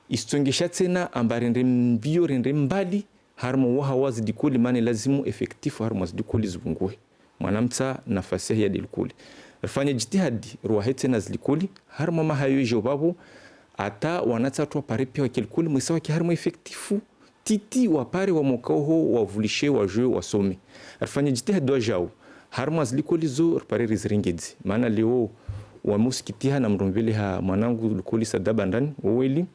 istongesha tena amba rende mbio rende mbali harmo wa hawazi likoli mane lazimu effectif harmo likoli zubungue mwanamta nafasi ya likoli rafanya jitihadi ruwa tena zlikoli harmo mahayo jobabo ata wanatsa to pare pia kilkuli mwisawa ki harmo effectifu titi wapare wa mokoho wavulishe wa jeu wasome arfanya jitihadi wa jao harmo azlikoli zo pare rizringedzi maana leo wa muskitiha na mrombele ha mwanangu likoli sadaba ndani woweli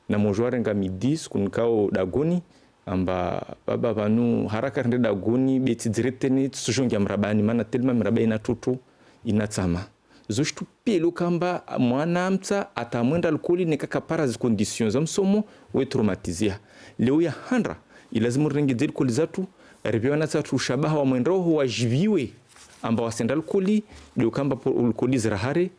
na mojware nga midis kunkao dagoni amba baba banu haraka rende dagoni beti direteni tsujongia mrabani maana telma mrabani na toto inatsama zoshtu pelo kamba mwanamta atamwenda alkoli nekakapara zi conditions za msomo we traumatizia leo ya handra ilazimu rengedze alkoli zatu rebewa na tatu shabaha wa mwendoho wajiviwe amba wasenda alkoli leo kamba alkoli zirahare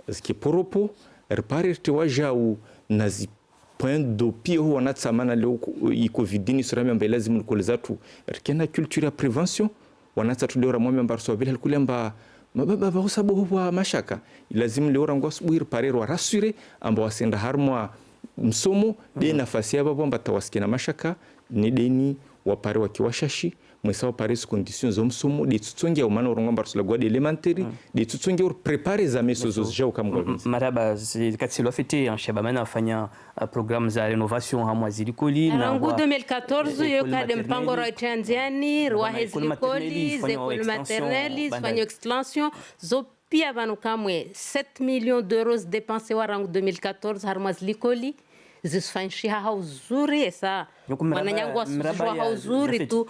zikiporopo repare tewajau nazi point do pio wanatsamana leo i covidini surami amba ilazimu alkoli zatu rikena culture ya prevention wanatatu leo ramwame amba rsoabele alkoli amba mababa bahusabu wa mashaka lazima leo rangu asubuhi parero wa rasure amba wasenda harmwa msomo de nafasi yabo amba tawasikia mashaka ni deni wapare wakiwashashi mwesa wapare su conditions za msomo de tutsonge au maana urongo amba rusula de elementary de tutsonge ur prepare za meso zo jau kama maraba kati lo fete en sheba mana fanya programme za renovation hamwa zilikoli na rangu 2014 yo kade mpango ra chanziani rwa hezilikoli zekol maternelle fanya extension zo pia vanu kamwe 7 millions d'euros dépensés wa rangu 2014 harmwa zilikoli zisfanyishi uzuri esa wananyangu wasujua uzuri tu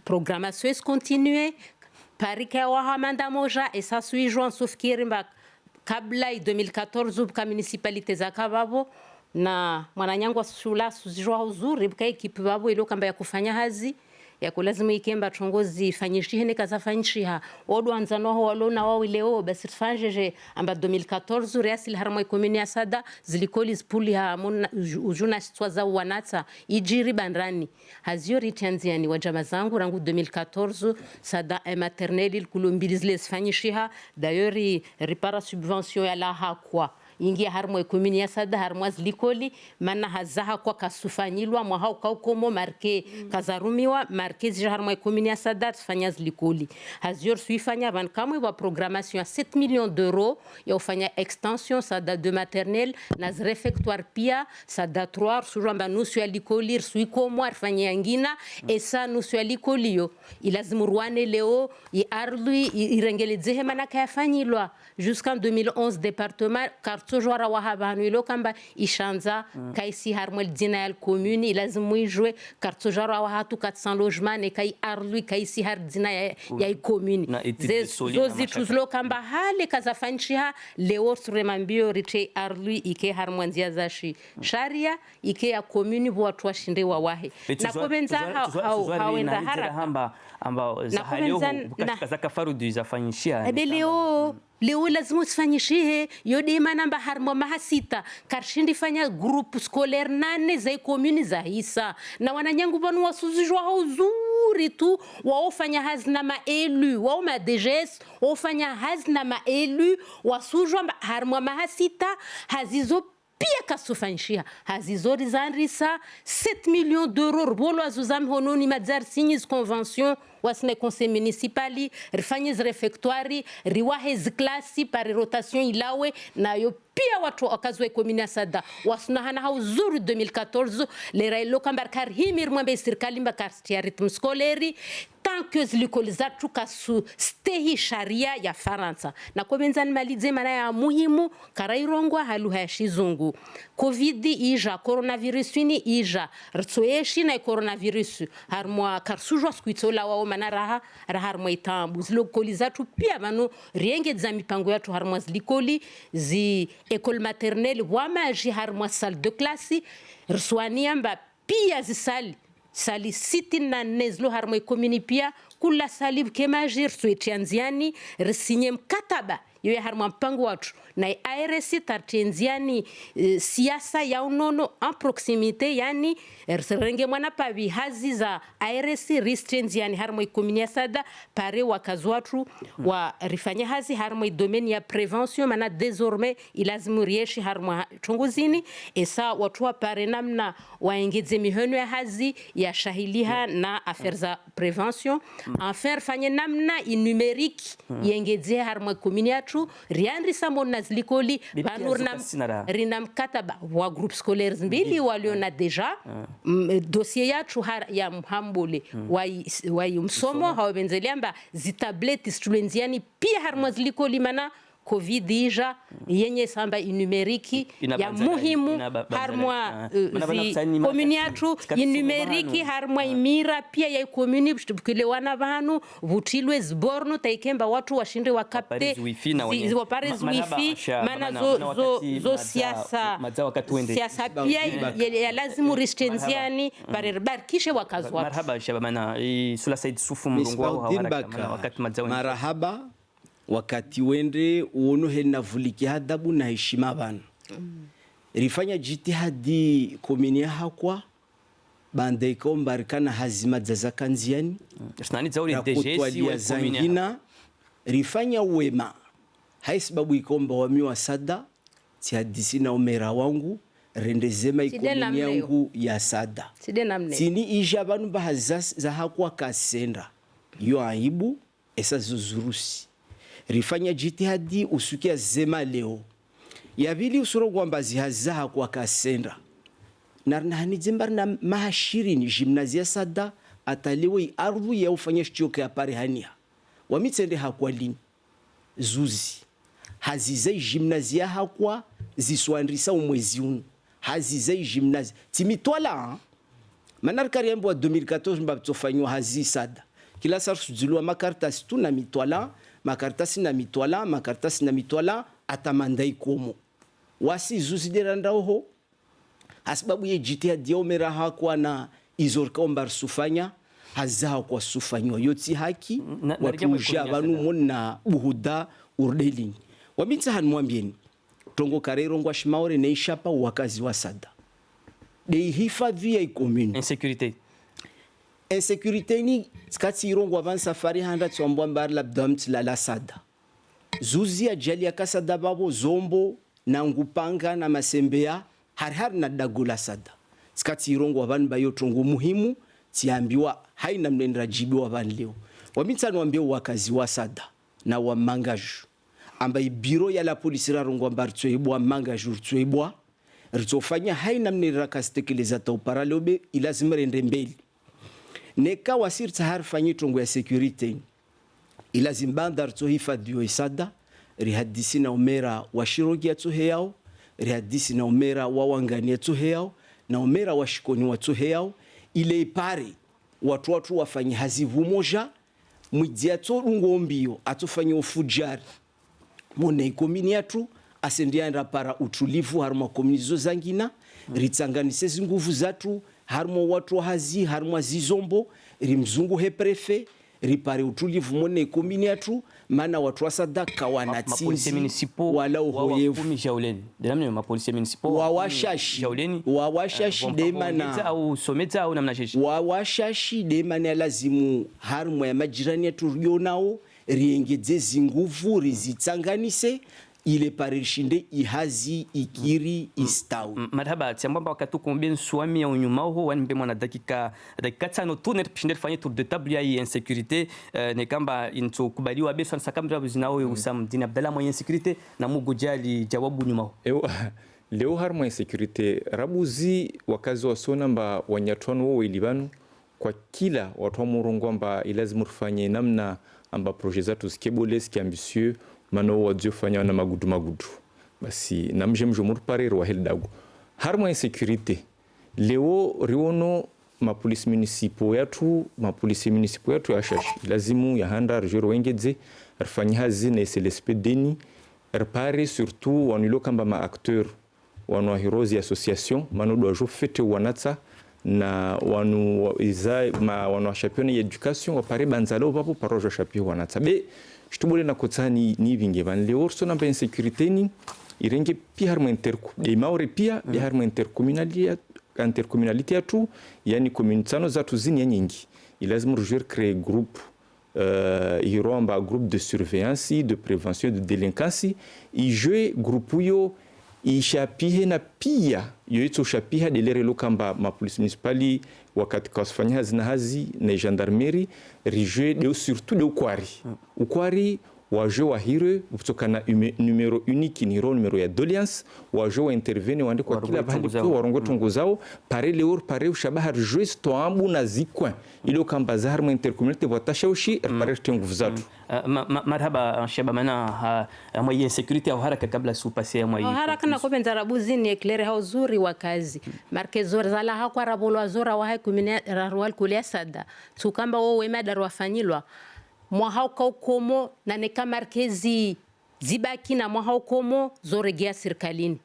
programmation is continue parika wa hamanda moja esa suijwa sufikiri mbak kabla 2014 buka municipalite za kababo na mwananyangu wasujula sujua uzuri buka ekipi babo ilo kamba ya kufanya hazi ya kulazima ikemba tongozi ifanyishihe ne kaza fanyishiha odo anzano ho walona wao leo basi fanjeje amba 2014 reasil harmo commune ya sada zilikoli spuli ha ujuna sitwa za wanata ijiri bandrani hazio ritanziani wa jama zangu rangu 2014 sada maternelle kulombiliz les fanyishiha d'ailleurs ripara subvention ya la hakwa ingia harmo commune ya sada harmo zilikoli mana hazaha kwa kasufanyilwa mwa hau kaukomo marke kazarumiwa marquez harmo commune ya sada fanya zilikoli hazior suifanya ban kamwe wa programmation ya 7 millions d'euros ya ufanya extension sada de maternelle na réfectoire pia sada 3 suramba nusu ya likoli suikomo arfanya ngina esa nusu ya likoli yo ilazimu ruane leo i arlui irengele zehema na kayafanyilwa jusqu'en 2011 département kartojora wa habanu ilo kamba ishanza kaisi harmel dina ya commune ilazimu ijwe kartojora wa hatu 400 logements ne kai arlui kaisi har dina ya commune zozi tuzlo kamba hale kazafanchiha leo suremambio rite arlui ike harmwanzia zashi sharia ike ya commune bo watu washinde wa wahe na kobenza hawenda haraka amba zahaleo katika kafaru du zafanyishia leo lazima usifanyishihe yode manamba harmo mahasita karshindi fanya group scolaire nane za commune za hisa na wananyangu banu wasuzijwa uzuri tu waofanya hazina maelu wao ma DGS wafanya hazina maelu wasujwa harmo mahasita hazizo pia kasufanyishia hazizori zanrisa 7 millions d'euros bolo azuzam hononi madzar signes convention wasine conseil municipali rifanye refectoire riwahe ziklasi pare rotation ilawe nayo pia watu wakazwe komini Sada wasuna hana hauzuru 2014 lera iloka mbarkar himir mwambe serikali mbakar ritm skoleri tant que l'école zatu kasu stehi sharia ya Faransa na komenzani malize mana ya muhimu karairongwa haluha ya shizungu covid ija coronavirus ni ija rtsoeshi na coronavirus harmwa karsujwa skuitola wao mana raha harmwa itambu zilokoli zatu pia banu rienge za mipango yatu harmwa zlikoli zi école maternelle wamaji harmwa salle de classe rswania mba pia zisali sali siti na nezlo harmo komini pia kula salib kemajir suetianziani resinye mkataba yoya harmo mpango watu na ARS tartenziani siasa ya unono en proximité yani renge mwana pavi hazi za ARS restrenziani harmo komini Sada pare wakazi watu wa rifanya hazi harmo domaine ya prevention mana désormais ilazimu rieshi harmo chunguzini esa watu wa pare namna waengeze mihono ya hazi ya shahiliha na affaires za prevention enfin fanye namna numérique yengeze harmo komini yatu riandri samona zlikoli banurna rinam kataba wa groupe scolaires mbili waliona deja dossier yatu ya mhambole wa msomo hawabenzelamba zitableti studenziani pia harmo zlikoli mana covid ija yenye samba numeriki ya muhimu harmwa komuni yatu numeriki harmwa imira pia ya komuni kile wana vanu vutilwe zborno taikemba watu washinde wakapte waparez wifi mana zo siasa pia ya lazimu ristenziani barikishe wakazi watu. Marhaba shabana Sula Said Sufu mlungu wao wakati madzao marhaba wakati wende uono hena vuliki hadabu na heshima bana rifanya jitihadi komini hakwa bande ikombarikana hazima za kanziani kutwalia zangina rifanya uwema haisibabu ikomba wamiwa Sada tiadisi na umera wangu rendezema ikomini yangu ya Sada tini ija banu bahazas za hakwa kasenda yo aibu esa zuzurusi rifanya jitihadi usukia zema leo yabili usuro kwamba zihazaha kwa kasenda na nizimbar na mahashiri ni gymnasia Sada ataliwe ardhu ya ufanya shchoke apare hania wamitsende hakwa lini zuzi hazizai gymnasia hakwa ziswandrisa umwezi unu hazizai gymnasia timitwala manar kariambo wa 2014 mbabtofanywa hazi Sada kila sarsu zilua makartas tu na mitwala makartasi na mitwala atamandai komo wasi zuzideranda oho asbabu ye jitihadi omera hakwa na izorka ombar sufanya hazaha kwa sufanywa yoti haki watuja banu mona buhuda urdelini wamitsa han mwambieni tongo karero ngwa shimaore ne ishapa wakazi wa Sada de hifadhi ya commune insécurité ni skati irongo avant safari handa tsombo mbar labdamt la Sada zuzi ajali ya Kasada babo zombo na ngupanga na masembea har na dagola Sada skati irongo avant bayo tongo muhimu tiambiwa haina mnendra jibiwa van leo wamitsano wambio wakazi wa Sada na wa mangaju ambaye biro ya la polisi rarongo mbar tsoibwa mangaju tsoibwa ritofanya haina mnendra kastekeleza ta paralobe ilazima rende mbele neka wasir tahar fanyi tongo ya security ila zimbandar to hifadhi Sada rihadisi na umera wa shirogi ya tuhe yao rihadisi na umera wa wangani ya tuhe yao na umera wa shikoni wa tuhe yao ile ipare watu wafanyi hazivu moja mwijia to ungombio atufanyi ufujari mone ikomini yatu asendianda para utulivu haruma kominizo zangina ritsanganise zinguvu zatu harmo watu hazi harmo zizombo rimzungu he prefe ripare utulivu mone komini yatu mana watu wa Sada kawanatsinzi wala uhoyevu wawashashi demana wawashashi demana lazimu harmo ya majirani yatu rionao riengeze zinguvu rizitsanganise ile parishinde ihazi ikiri istau marhaba tiambamba wakati combien swami au nyuma ho wanimbe mwana dakika tano tu ne pishinde fanye tour de table ya insécurité ne kamba into kubaliwa be sana sakamra buzinao usam dini Abdallah mwa insécurité na mugujali jawabu nyuma ho leo harma insécurité rabuzi wakazi wasona mba wanyatwano wo ilibanu kwa kila watu wa murongo amba ilazimu tufanye namna amba projet zatu zikebole ziki ambitieux mano wadio fanya na magudu basi namje mjomur parero wa heldago harma insécurité leo riono mapolisi municipaux yatu yashashi lazimu ya handa rjoro wengedze rfanya hazi na SLSP deni repare surtout wanilo kamba ma acteur wanu heroes association mano dojo fete wanatsa na wanu champion ya education wapare banzalo papo parojo champion wanatsa be shitubole na kotsani ni vinge van le orso na insécurité ni irenge pia harma de maure pia de harma intercommunalité atu yani commune tsano zatu zini nyingi ilazimu rujeur créer groupe hiromba groupe de surveillance de prévention de délinquance i jouer groupe yo ishapihe na pia yoitso shapiha delere lokamba mapolisi municipali wakati kasfanya hazi na gendarmerie rijue de surtout de ukwari waje wa hire kutokana numero unique ni numero ya doléance waje wa intervenir wande kwa kila bahali kwa warongo tunguzao pare leor pare ushabaha rijue stoambu na zikwa ilo kamba zahar mu intercommunalité watashaushi pare tenguvu zatu marhaba shaba mana mwa insécurité au haraka kabla supase mwa haraka na kopenza rabuzi ni eclaire ha uzuri wa kazi marke zora zala ha kwa rabolo zora wa kumine rarwal kulia sada tukamba wewe madar wafanyilwa mwahauka ukomo na neka markezi zibaki na mwahaukomo zoregea serikali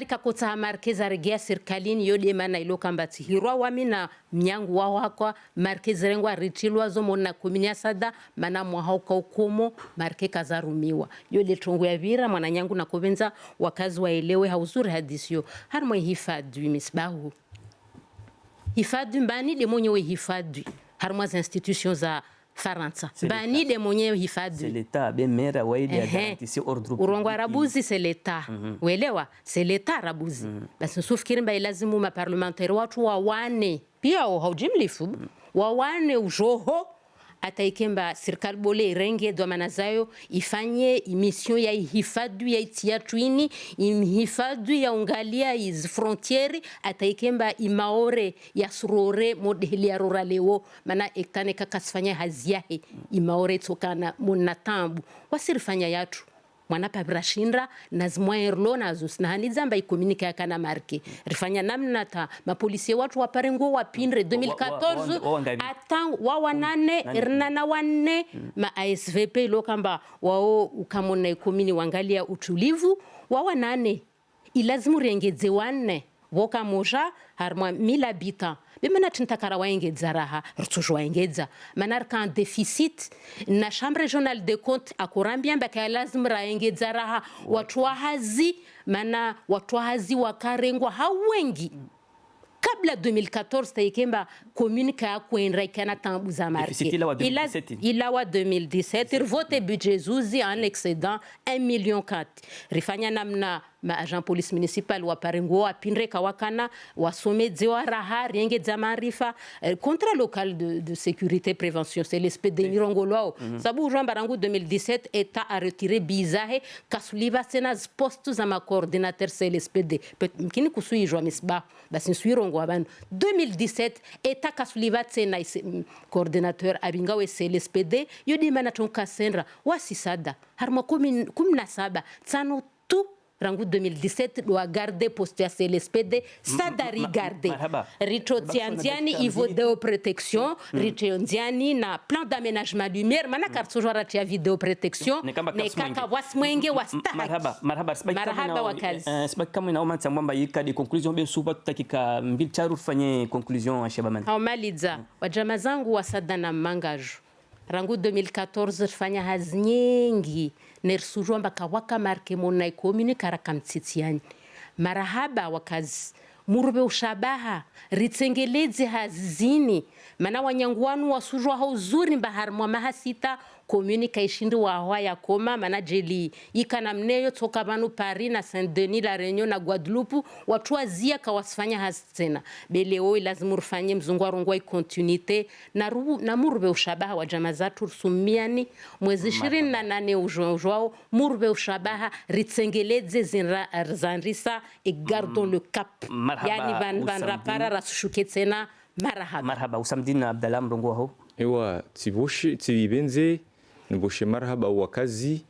kakota markeza regea serikalini yode mana ilo kambati hirwa wamina mnyangu wao hakwa markezi rengwa ritilwa zo mona kuminia sada mana mwahauka ukomo marke kazarumiwa yode tongo ya vira mwana nyangu na kovenza wakazi waelewe hauzuri hadisio harmwe hifadhi misbahu hifadhi mbani de mwenyewe hifadhi harmwe institutions za Faransa bani de mwenyewe hifadhi c'est l'état bemera waidi garantie ordre urongo arabuzi c'est l'état uelewa c'est l'état arabuzi basi sufikiri mba lazimu ma parlementaire watu wawane pia haujimlifu wawane ujoho ataikemba serikali bole renge dhamana zayo ifanye mission ya hifadhi ya tiatwini hifadhi ya ungalia iz frontiere ataikemba imaore ya surore modeli ya ruraleo mana ektane kakasfanya haziahe imaore tokana monatambu wasirifanya yatu mwana pabrashinda nazmwaerlo nazus na hani zamba ikomunika kana marke rifanya namna ta mapolisi watu waparengo wapindre 2014 atang wawanane irnana wanne ma ASVP lokamba wao ukamona ikomini wangalia utulivu wawanane ilazimu rengeze wanne voka moja harma 1000 habitants bimana tintakara waengedza raha rutujwa waengedza manarka un déficit na chambre régionale de comptes akurambia mbaka lazima raengedza raha watu wahazi mana watu wahazi wakarengwa hawengi kabla 2014 taikemba commune ka kuenra kana tambu za marke ila wa 2017 vote budget zuzi en excédent 1,4 million rifanya namna ma agent police municipal wa parengo apindre kawakana wasomedze wa raha rienge za marifa contrat local de sécurité prévention c'est l'SPD nirongolo sabu Jean Barangu 2017 état a retiré bizahe kasuliva sena poste za ma coordinateur c'est l'SPD mkini kusuijwa misba basi suirongo abantu 2017 état kasuliva sena coordinateur abingawe c'est l'SPD yodi mana tonka senra wasisada harma 17 tsano tu rangu 2017 doit garder poste à CLSPD sadari garder ritrotiandiani ivo de protection ritrotiandiani na plan d'aménagement lumière mana kartsojora tia vidéo protection ne kaka wasmwenge wasta marhaba wakazi sibaki kama inaoma tsambamba yika de conclusion bien suba tutakika mbili charu fanye conclusion ashabaman haumaliza wajama zangu wasada na mangaju rangu 2014 fanya hazi nyingi nersujwa mpaka waka marke mona ikomini karaka mtsitiani marahaba wakazi murube ushabaha ritsengeleze hazini mana wanyanguanu wasujwa hauzuri mbahar mwa mahasita commune kaishindi wa ya koma manajeli ikana mneyo toka banu Paris na Saint-Denis la Réunion na Guadeloupe watu wazia kawasifanya hasitena beleo lazima rufanye mzungu warungwa continuité na murbe ushabaha wa jamaa zatu sumiani mwezi 28 ujwao murbe ushabaha ritsengeleze zanrisa et gardons le cap yani van rapara rasushuketsena marhaba Usamdin Abdallah mrongo wao ewa tibenze niboshe marhaba wakazi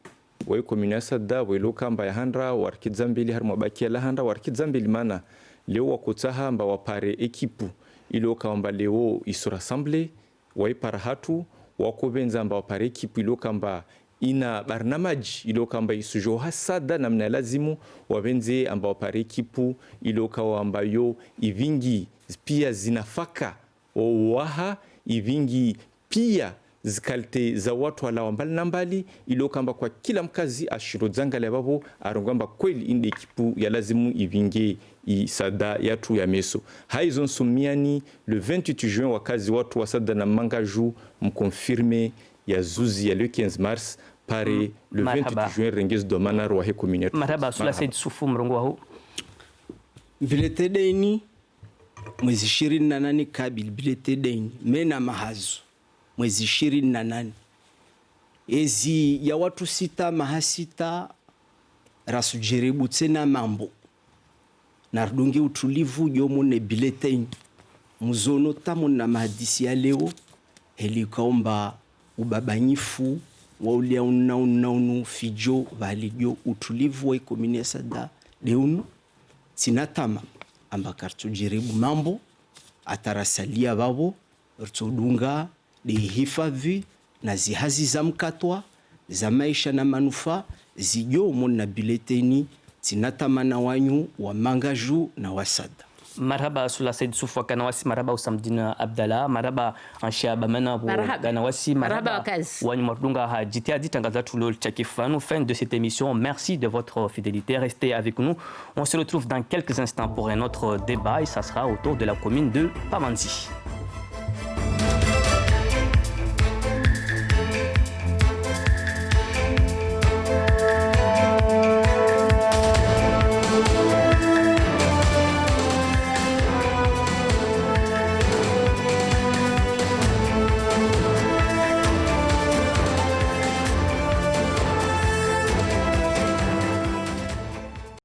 wa komune Sada welo kamba ya handra warkizambili harimo bakia la handra warkizambili mana leo wakotsaha mba wapare ekipu ilo kamba leo iso rassemble waipara hatu wakobenza mba wapare ekipu ilo kamba ina barnamaji ilo kamba isujo hasada namna lazimu wabenze amba wapare ekipu ilo kamba yo ivingi pia zinafaka waha ivingi pia zikalte za watu wala mbali na mbali ilo kamba kwa kila mkazi ashiro zangale babo arongamba kweli inde ekipu ya lazimu ivinge isada yatu ya meso haizo nsumiani le 28 juin wakazi watu wasada na mangaju mkonfirme ya zuzi ya le 15 mars pare le 28 juin rengezo domana rohe community marhaba sula Said Sufu mrongo wao bilete deni mwezi 28 kabil bilete deni mena mahazo mwezi 28 ezi ya watu 6 mahasita rasujeribu tena mambo nardungi utulivu yomo ne bileteni muzono tamu na mahadisi ya leo helikaomba ubabanyifu wa ulia unaunu fijo valijo utulivu wa komune Sada leunu sinatama amba kartujeribu mambo atarasalia babo rtodunga hifadhi na zihazi za mkatwa za maisha na manufaa zijomo na bileteni zinatamana wanyu wa mangaju na wasada. Marhaba sula Said Sufu kanawasi marhaba Usamdin Abdallah marhaba anshaba mana kanawasi marhaba wanyu mardunga hajitiadi tangaza tulol chakifanu. Fin de cette émission, merci de votre fidélité, restez avec nous. On se retrouve dans quelques instants pour un autre débat et ça sera autour de la commune de Pamandzi.